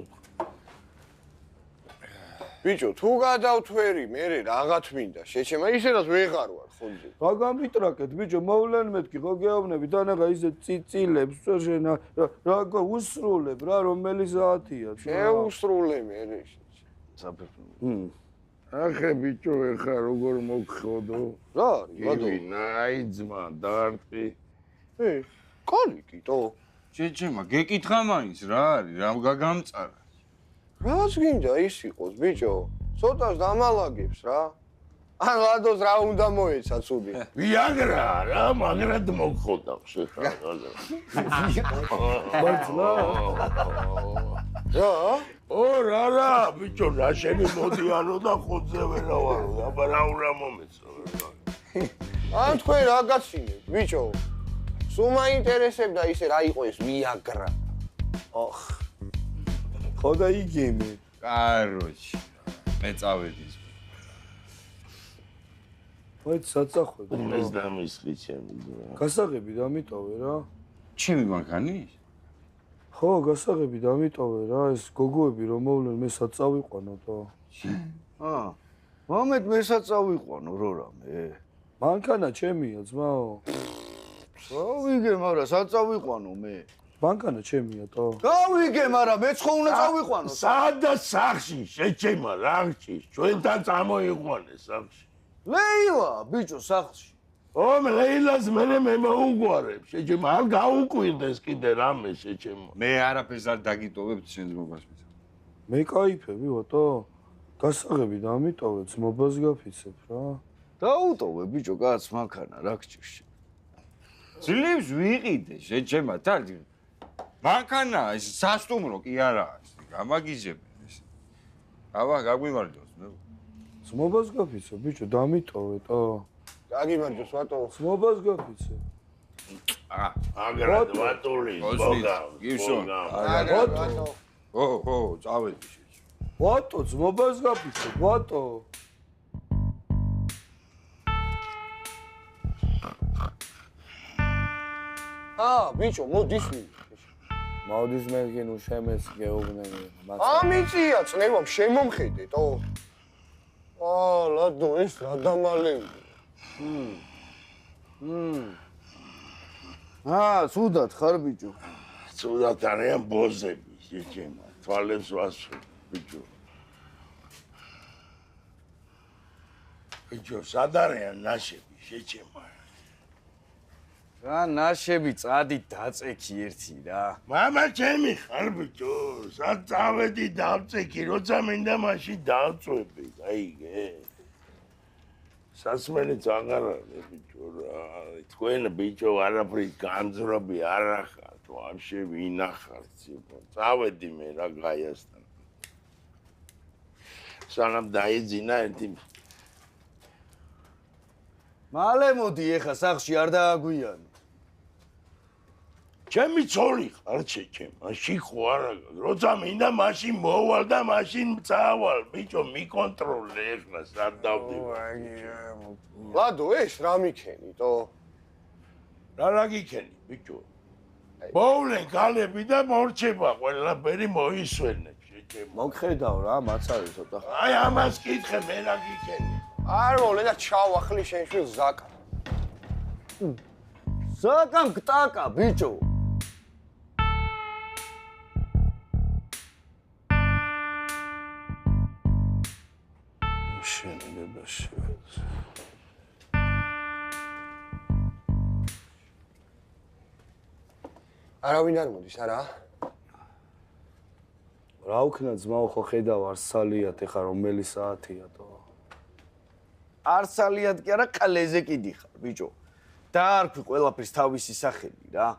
ბიჭო, თუ გადავთვერი, მე რაღაც მინდა. შეჩემა ისედაც ვეღარ ვარ ხოლმე. რა გამიტრაკეთ ბიჭო, მოვლენ მეთქი ხო გეუბნები, თანაღა ისე წიწილებს, შენ რა უსრულებ რა, რომელი საათია? შეუსრულე მე. ახე ბიჭო, ეხა როგორ მოგხოდო? რა არის, ლადო? აი ძმა, დარტყი. კოლი კიტო. შეჩემა, გეკითხა მაინც რა არის, რა გაგამწარა. რაც გინდა ის იყოს, ბიჭო. ცოტას დამალაგებს რა. ან ლადოს რა უნდა მოეცა ცუდი. ვიაგრა რა, მაგრად მოგხოდავს ეხლა. მართლა? რა? რა, ბიჭო, რა შენი მოდიანო და ხოძე ვერავარო, აბა რა უნდა მომეცო. ან თქვენ რა გაცინებთ, ბიჭო? სულ მაინტერესებდა ისე რა იყო ეს ვიაგრა. ხო და იგიმე. კაროჩი. მე წავედი. მოიც საწახვები. ეს დამისხი ჩემი ძმა. გასაღები დამიტოვე რა. ჩიმი მანქანი? ხო, გასაღები დამიტოვე რა, ეს გოგოები რომ მოვლენ მე საწავიყვანო თო. მომეთ მე საწავიყვანო რო რამე. მანქანა ჩემია ძმაო. გავიგე, მაგრამ საწავიყვანო მე. მანქანა ჩემია თო. გავიგე, მაგრამ მეც ხო უნდა წავიყვანო. სადა სახში, შეჩემა რახში, ჩვენთან წამოიყვანე სახში. ლეილა, ბიჭო, სახლში. ომ ლეილას მე მოუგვარებ, შეჭემა, არ გაუკვირდეს კიდე რამე, შეჭემა. მე არაფერს არ დაგიტოვებ შენ ძმობას მიწა. მე кайფები, ოტო. გასაღები დამიტოვე, ძმობას გაფიცებ რა. დაუტოვე ბიჭო, კაც მანქანა, რა გჭირს. ძლივს ვიყიდე, შეჭემა, თან. მანქანა, ეს სასტუმრო კი არაა, გამაგიჟებენ ეს. აბა, გაგვიმარჯოს, მე. ძმობას გაფიცებ, ბიჭო, დამიტოვეთო. გაგიმარჯოს, ვატო. ძმობას გაფიცებ. აგრად ვატოლის, ბოგა. გივშონ. აგრად ვატო. ო, წავედი შეჭემა. ვატო, ძმობას გაფიცებ, ვატო. ბიჭო, მოდის მი. მოდის მე გენ უშემეს გეუბნები. ამიწია წნევამ შემომხედეთო. ლადო ეს რა დამალევი. ცუდად ხარ ბიჭო. ცუდად არიან ბოზები, შეჭემა. თვალებს ვასვი, ბიჭო. ბიჭო, სად არიან ნაშები, შეჭემა. რა ნაშები წადით დაწექი ერთი რა. მამა ჩემი ხარ ბიჭო, სად წავედი დავწექი, როცა მინდა მაშინ დავწვევი, გაიგე. სასმელიც აღარ არის ბიჭო რა. თქვენ ბიჭო არაფრის განძრობი არ ახართ, ვაფშე ვინახართ ციფო. წავედი მე რა გაიასთან. სანამ დაიძინა ერთი მალე მოდი ეხა სახლში არ დააგვიანო. ჩემი ცოლი ხარ შეჭემა, შიხო არა, როცა მინდა მაშინ მოვალ და მაშინ წავალ, ბიჭო, მიკონტროლე ეხლა სად დავდივარ. ლადო, ეს რა მიქენიტო? რა გიქენი, ბიჭო? მოვლენ გალები და მორჩება ყველაფერი მოისვენებ, შეჭემა. მოგხედავ რა, მაცარი ცოტა. აი ამას კითხე, მე რა გიქენი. არ მოვლენ და ჩავახლი შენ შვილ ზაკა. ზაკამ გტაკა, ბიჭო. შენდება შევეც. არავინ არ მოდის, არა? რა უქნა ძმაო, ხო ხედავ არსალიათ, ეხა რომელი საათიათო. არსალიად კი არა, ყლეზე კიდი ხარ, ბიჭო. დაარქვი ყველაფერს თავისი სახელი რა.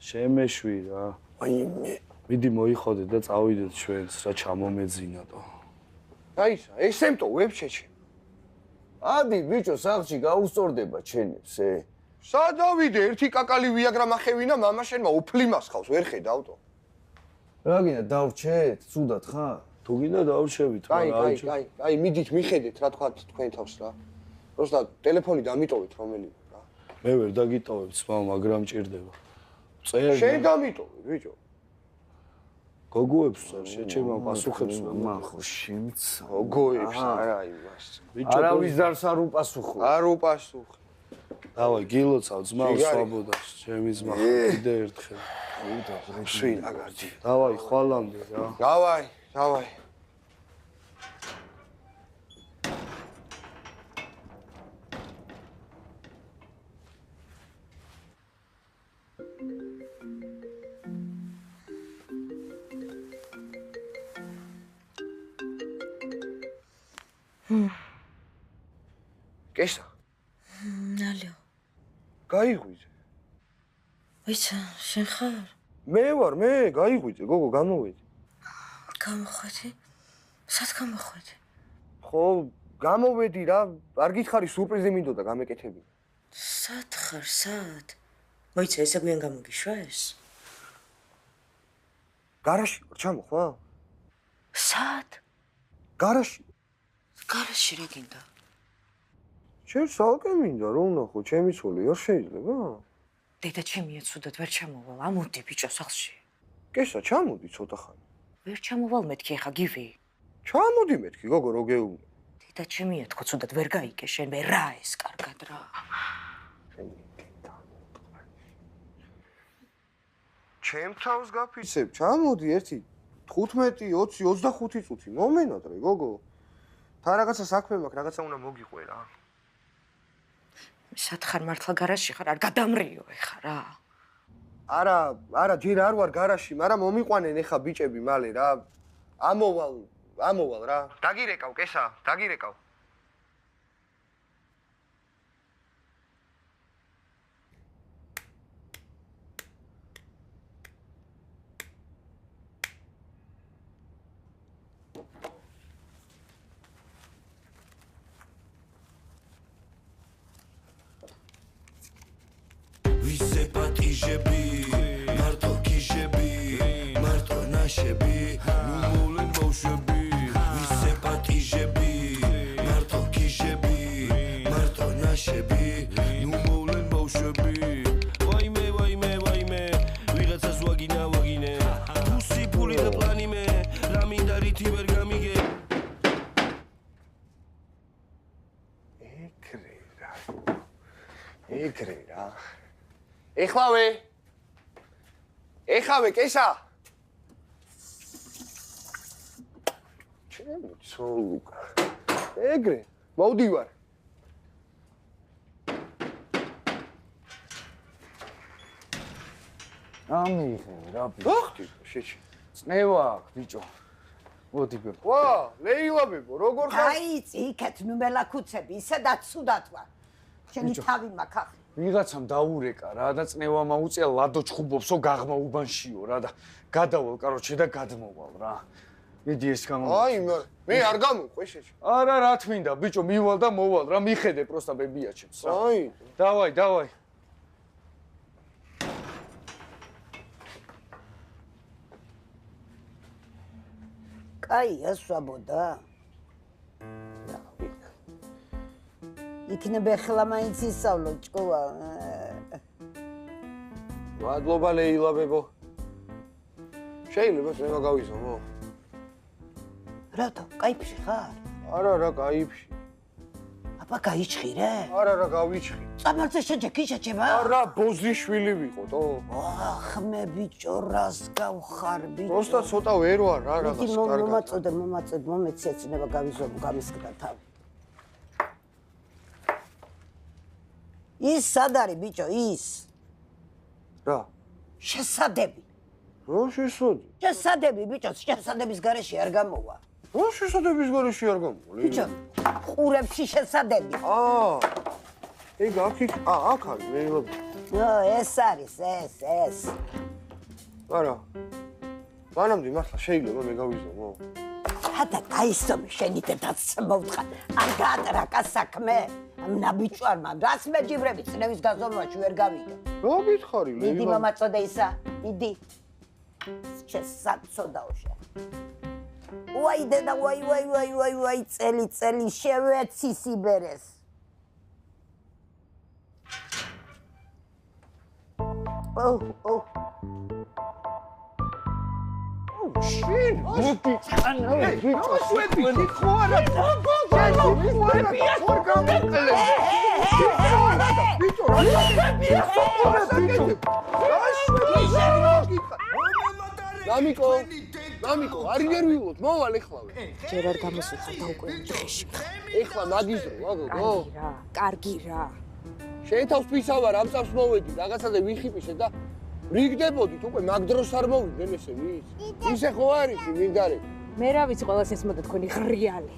შემეშვი რა. აი მე. მიდი მოიხოდე და წავიდეთ ჩვენს, რა ჩამომეძინატო. აისა, ესემტო ვებ შეჭე. ადი ბიჭო, სახლში გაუსწორდება ჩენებს, სადავიდე, ერთი კაკალი ვიაგრა მახევინა, მამა შენმა უფლიმას ხავს, ვერ ხედავტო. რა გინდა დავრჩეთ, ცუდად ხარ? თუ გინდა დავრჩევით, აი, მიდით მიხედეთ რა თქვა თქვენ თავს რა. პროსტა ტელეფონი დამიტოვეთ რომელი რა. მე ვერ დაგიტოვებ ძმაო, მაგრამ მჭირდება. წერ. შენ დამიტოვე, ბიჭო. გოგოებს წერ, შეჭემა პასუხებს მან ხო შემცა. გოგოებს არა იმას. ბიჭო, არავის დარს არ უპასუხო. არ უპასუხე. დავაი, გილოცავ ძმაო, სვაბოდას, ჩემი ძმა, კიდე ერთხელ. სვინ აგარჯი. დავაი, ხვალამდე რა. დავაი. კესა. ნალიო. გაიღვიძე. ვიცა, შენ ხარ? მე ვარ, გაიღვიძე, გოგო, გამოვედი. გამოხვედი? სად გამოხვედი? ხო, გამოვედი რა, არ გითხარი სურპრიზი მინდოდა გამეკეთები. სად ხარ, სად? მოიცა, ესე გვიან გამოგიშვა ეს? გარაში ვარ, ჩამოხვა? სად? გარაში. გარაში რა გინდა? შენ სალკე მინდა, რომ ნახო, ჩემი ცოლი, არ შეიძლება? დედა ჩემია ცუდად ვერ ჩამოვალ, ამოდი ბიჭო სახლში. კესა, ჩამოდი ცოტა ხანი. ვერ ჩამოვალ მეთქი ახლა გივი. ჩამოდი მეთქი, გოგო, რო გეუბნე. დედა ჩემია თქო ცუდად ვერ გაიგე შენ მე რა ეს კარგად რა. ჩემ თავს გაფიცებ, ჩამოდი ერთი 15, 20, 25 წუთი მომენადრე, გოგო. თან რაღაცა საქმე მაქვს, რაღაცა უნდა მოგიყვე რა. სათხარ მართლა გარაჟში ხარ, არ გადამრიო ეხა რა. არა, ჯერ არ ვარ გარაჟში, მაგრამ მომიყვანენ ეხა ბიჭები მალე რა. ამოვალ რა. დაგირეკავ, კესა, დაგირეკავ. ვისე პატიჟები, მარტო კიშები, მარტო ნაშები, ნუ მოვლენ ბავშვები. ვისე პატიჟები, მარტო კიშები, მარტო ნაშები, ნუ მოვლენ ბავშვები. ვაიმე, ვიღაცას ვაგინე. ფუსი ფული და პლანი მე, რა მინდა რითი ვერ გამიგე. ეგრე რა. ეხავე, კესა. ჩემი ცოლუკა. ეგრე, მოვდივარ. ამიღე რა ბიჭო. ოხტი, შეჭი. წნევა აქვს ბიჭო. მოდი ბებო. ვა, ლეილა ბებო, როგორ ხარ? აიწი, იქეთ ნუმელა ქუცები, ისედაც ცუდად ვარ. შენი თავი მაქვს. ვიღაცამ დაურეკა რა და წნევა მაუწია ლადო ჩხუბობსო გაღმა უბანშიო რა და გადავალ კაროჩე და გადმოვალ რა. მიდი ეს გამომიწევ. აი, მე არ გამოვყვე შეჭი. არა, რა თმინდა, ბიჭო, მივალ და მოვალ რა, მიხედე პროსტა ბებია ჩემს რა. აი. დავაი. კაია სვაბოდა. იქნება ახლა მაინც ისწავლო ჭკუა. მადლობა ლეილა ბებო. შეიძლება წნევა გავიზომო? რატო? კაიფში ხარ? არა, კაიფში. აბა გაიჩხირე? არა, გავიჩხი. წამალზე შეჭება? არა, ბოზიშვილი ვიყო, ხმე ბიჭო, რას გავხარ ბიჭო? პროსტა ცოტა ვერ ვარ რა, რაღაც კარგად. მომაწოდე, მომეცი ეცნება გავიზომო, გამისკდა თავი. ის სად არის ბიჭო, ის? რა? შესადები. რა შესადი? შესადები ბიჭო, შესადების გარეშე არ გამოვა. რა შესადების გარეშე არ გამოვა? ბიჭო, ყურებში შესადები. ეგ აქ არის, ლეილა. ეს არის, ეს. არა. მანამდე მართლა შეიძლება მე გავიზომო? ხადა გაისომე შენი დედაც მოვთხა. არ გაატრაკა საქმე. ამნა ბიჭვარმა რას მეჯიბრები წნევის გაზომვაში ვერ გავიგე. რა გითხარი ლეილა? მიდი მომაწოდე ისა, მიდი. შესაძოდაო შე. ვაი დედა, ვაი, წელი შევეცი სიბერეს. ოუ. შენ მოგიწანა ბიჭო შვედი ხო არა მამიკო არ ინერვიულობ მოვალ ეხლავე ჯერ არ გამოსულხარ და უკვე დღეში ეხლა მაგიზრო აგოგო კარგი რა შენ თავს ფისავარ ამ წავს მოვედი რაღაცაზე ვიხიპიშე და რიგდებოდით უკვე მაგ დროს არ მოვიდნენ ესე ვის? ისე ხო არის მინდარი? მე რა ვიცი ყველას ეს მოდა თქვენი ღრიალი.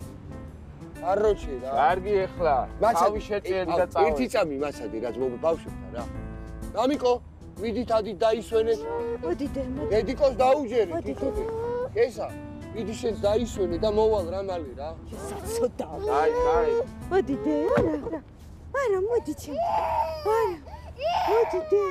არ როჩი რა. კარგი ეხლა. თავი შეჭიერი და წავედი. ერთი წამი მასადი რაც ბავშვებთან რა. მამიკო, მიდით ადით დაისვენეთ. მოდიდე. დედიკოს დაუჯერეთ იცოდე. ესა, მიდი შენს დაისვენე და მოვალ რა მალე რა. საცოდა. აი. მოდიდე. არა, მოდი ჩემ. არა. მოდიდე.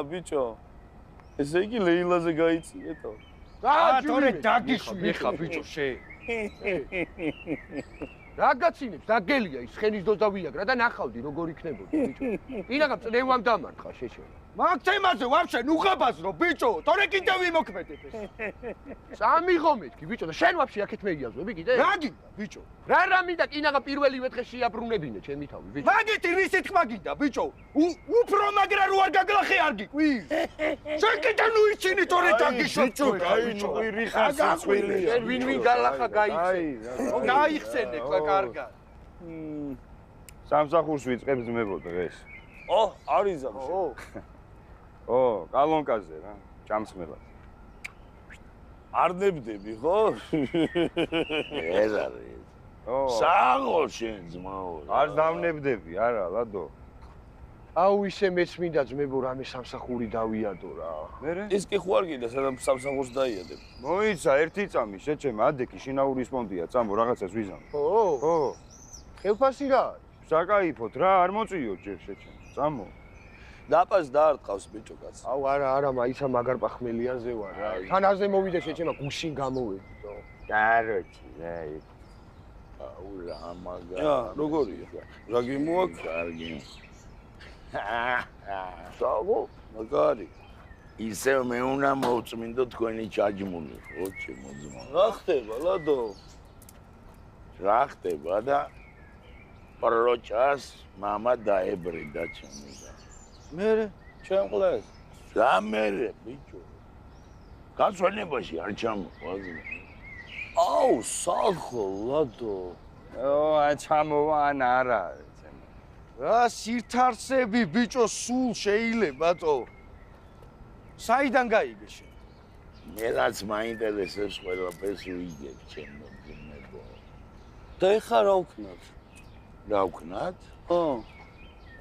ბიჭო ესე იგი ლეილაზე გაიწიეთო თორე დაგიშვი ხა ბიჭო შე რა გაცინებს დაგელია ის ხენის დოზა ვიაგრა და ნახავდი როგორ იქნებოდი ბიჭო ინაგამ წნევამ დამარხა შეშე მაგ თემაზე ვაფშე ნუღაბაზრო ბიჭო, თორე კიდე ვიმოქმედებ ეს. სამიღო მეთქი ბიჭო და შენ ვაფშე აქეთ მეიაზვები კიდე? რა გინდა ბიჭო? რა მინდა კინაღა პირველივე დღე შეაბრუნებინე ჩემი თავი ბიჭო. მაგითი რისი თქმა გინდა ბიჭო? უფრო მაგრა რო არ გაგლახე არ გიყვი? შენ კიდე ნუ იცინი თორე დაგიშვებ ბიჭო, ბიჭო. რიხას ხვილი. შენ ვინ გალახა გაიხსენე. გაიხსენე კარგად. სამსახურს ვიწყებ ძმებო დღეს. არის ზამში. კალონკაზე რა, ჭამსხმელად. არ ნებდები, ხო? ეს არის. საღო შენ ძმაო. არ დავნებდები, არა, ლადო. აუ ისე მეც მინდა ძმებო რამე სამსახური დავიადო რა. ის კი ხო არ გინდა სადამ სამსახურს დაიადებ. მოიცა ერთი წამი, შეჩემ ადექი შინაურის პონდია, წამო რაღაცას ვიზამ. ხო. ხელფასი რა? საკაიფოთ რა, არ მოწიო ჯერ შეჩემ. წამო. დაპას დაარტყავს ბიჭო კაც. აუ არა, მაიცა მაგარ პახმელიანზე ვარ რა. თან აზე მოვიდე შეჩემა გუშინ გამოვედი. კაროჩი, აი. აუ რა მაგა. როგორია? რა გიმოაქვს? კარგი. საღო, მაგარი. ისევ მე უნდა მოვწმინდო თქვენი ჩაჯმული, ხო, ჩემო ძმა. რა ხდება, ლადო? რა ხდება და პროჭას მამა დაებრიდა ჩემი და. მერე, ჩემ ყლეს. რა მერე, ბიჭო. გასვენებაში არ ჩამოყვაზნე. აუ, საღო, ლადო. ჩამოვან არა. რა სირთარსები ბიჭო სულ შეიძლებათო. საიდან გაიგე შენ? მე რაც მაინტერესებს ყველაფერს ვიგებ ჩემო ძმებო. და ეხა რა ვქნათ? რა ვქნათ?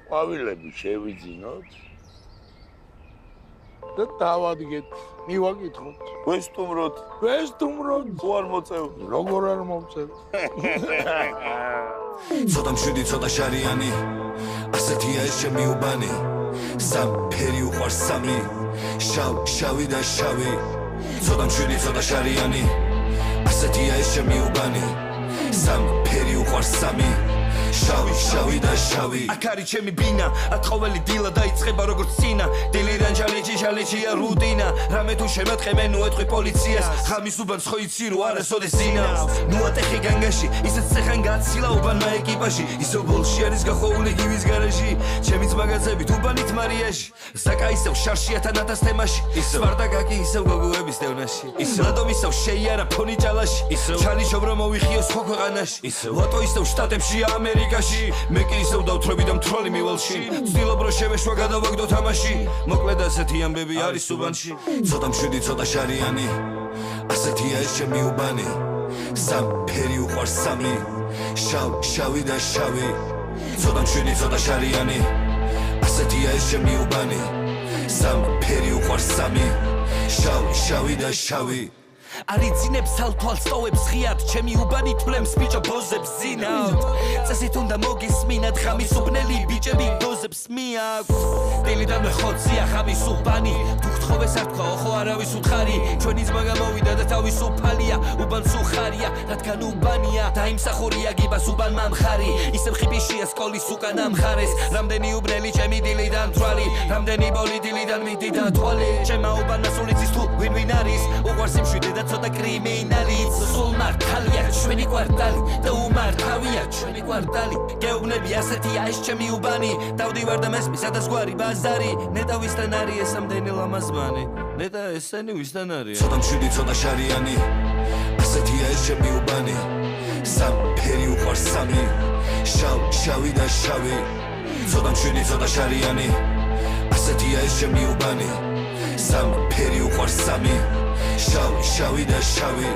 ყვავილები შევიძინოთ და დავადგეთ. მივაკითხოთ. ვესტუმროთ. ხო არ მოწევ. როგორ არ მომწევ? ცოტა მშვიდი, ცოტა შარიანი, ასეთია ეს ჩემი უბანი. სამფერი უყვარს სამი, შავი და შავი. ცოტა მშვიდი, ცოტა შარიანი, ასეთია ეს ჩემი უბანი. სამფერი უყვარს სამი, შავი და შავი. აქ არის ჩემი ბინა, აქ ყოველი დილა დაიწყება როგორც წინა. დილიდან ჟალეჩია რუტინა. რამე თუ შემატყე მე ნუ ეთქვი პოლიციას. ხამის უბანს ხო იცი რო არასოდეს ძინავს. ნუ ატეხი განგაში, ისეც ცეხან გაცილა უბანმა ეკიპაჟი. ისევ ბოლში არის გახოვული გივის გარაჟი. ჩემი ძმაგაცებით უბანით მარიაში. ზაკა ისევ შარშია თან 1000 თემაში. სპარტაკაკი ისევ გოგოების დევნაში. ლადომ ისევ შეიარა ფონი ჭალაში. ჩალი შობრა მოვიხიო სხვა ქვეყანაში. ლოტო ისევ შტატებში ამერიკაში. მე კი ისევ დავთრები და მთვრალი მივალში. ვცდილობ რომ შევეშვა გადავაგდო თამაში. მოკლედ ასეთი ამბები არის უბანში. ცოტა მშვიდი, ცოტა შარიანი, ასეთია ეს ჩემი უბანი. სამფერი უყვარს სამი, შავი და შავი. ცოტა მშვიდი, ცოტა შარიანი, ასეთია ეს ჩემი უბანი. სამფერი უყვარს სამი, შავი და შავი. არიცინებს ალთვალ სტოვებს ღიად ჩემი უბანი თვლემს ბიჭო ბოზებს ზინავთ წესით უნდა მოგესმინათ ხამის უბნელი ბიჭები დოზებს მიაქვს დილიდან ხოცია ხამის უბანი თუ გთხოვეს არ თქვა ხო არავის უთხარი ჩვენი ძმა გამოვიდა და თავის უფალია უბანს უხარია რადგან უბანია დაიმსახურია გიბას უბანმა მხარი ისევ ხიფიშია სკოლის უკან ამხარეს რამდენი უბნელი ჩემი დილიდან თვალი რამდენი ბოლი დილიდან მიდი და თვალი ჩემა უბანა სულიცის თუ ვინ არის უყვარს იმშვიდე და ცოტა კრიმინალი სულ მართალია ჩვენი კვარტალი და უმართავია ჩვენი კვარტალი გეუბნები ასეთია ეს ჩემი უბანი დავდივარ და მესმის სადაზღვარი ბაზარი ნეტა ვისთან არის ეს ამდენი ლამაზმანი ნეტა ესენი ვისთან არის ცოტა მშვიდი ცოტა შარიანი ასეთია ეს ჩემი უბანი სამფერი უყვარს სამი შავი და შავი ცოტა მშვიდი ცოტა შარიანი ასეთია ეს ჩემი უბანი სამფერი უყვარს სამი შავი და შავი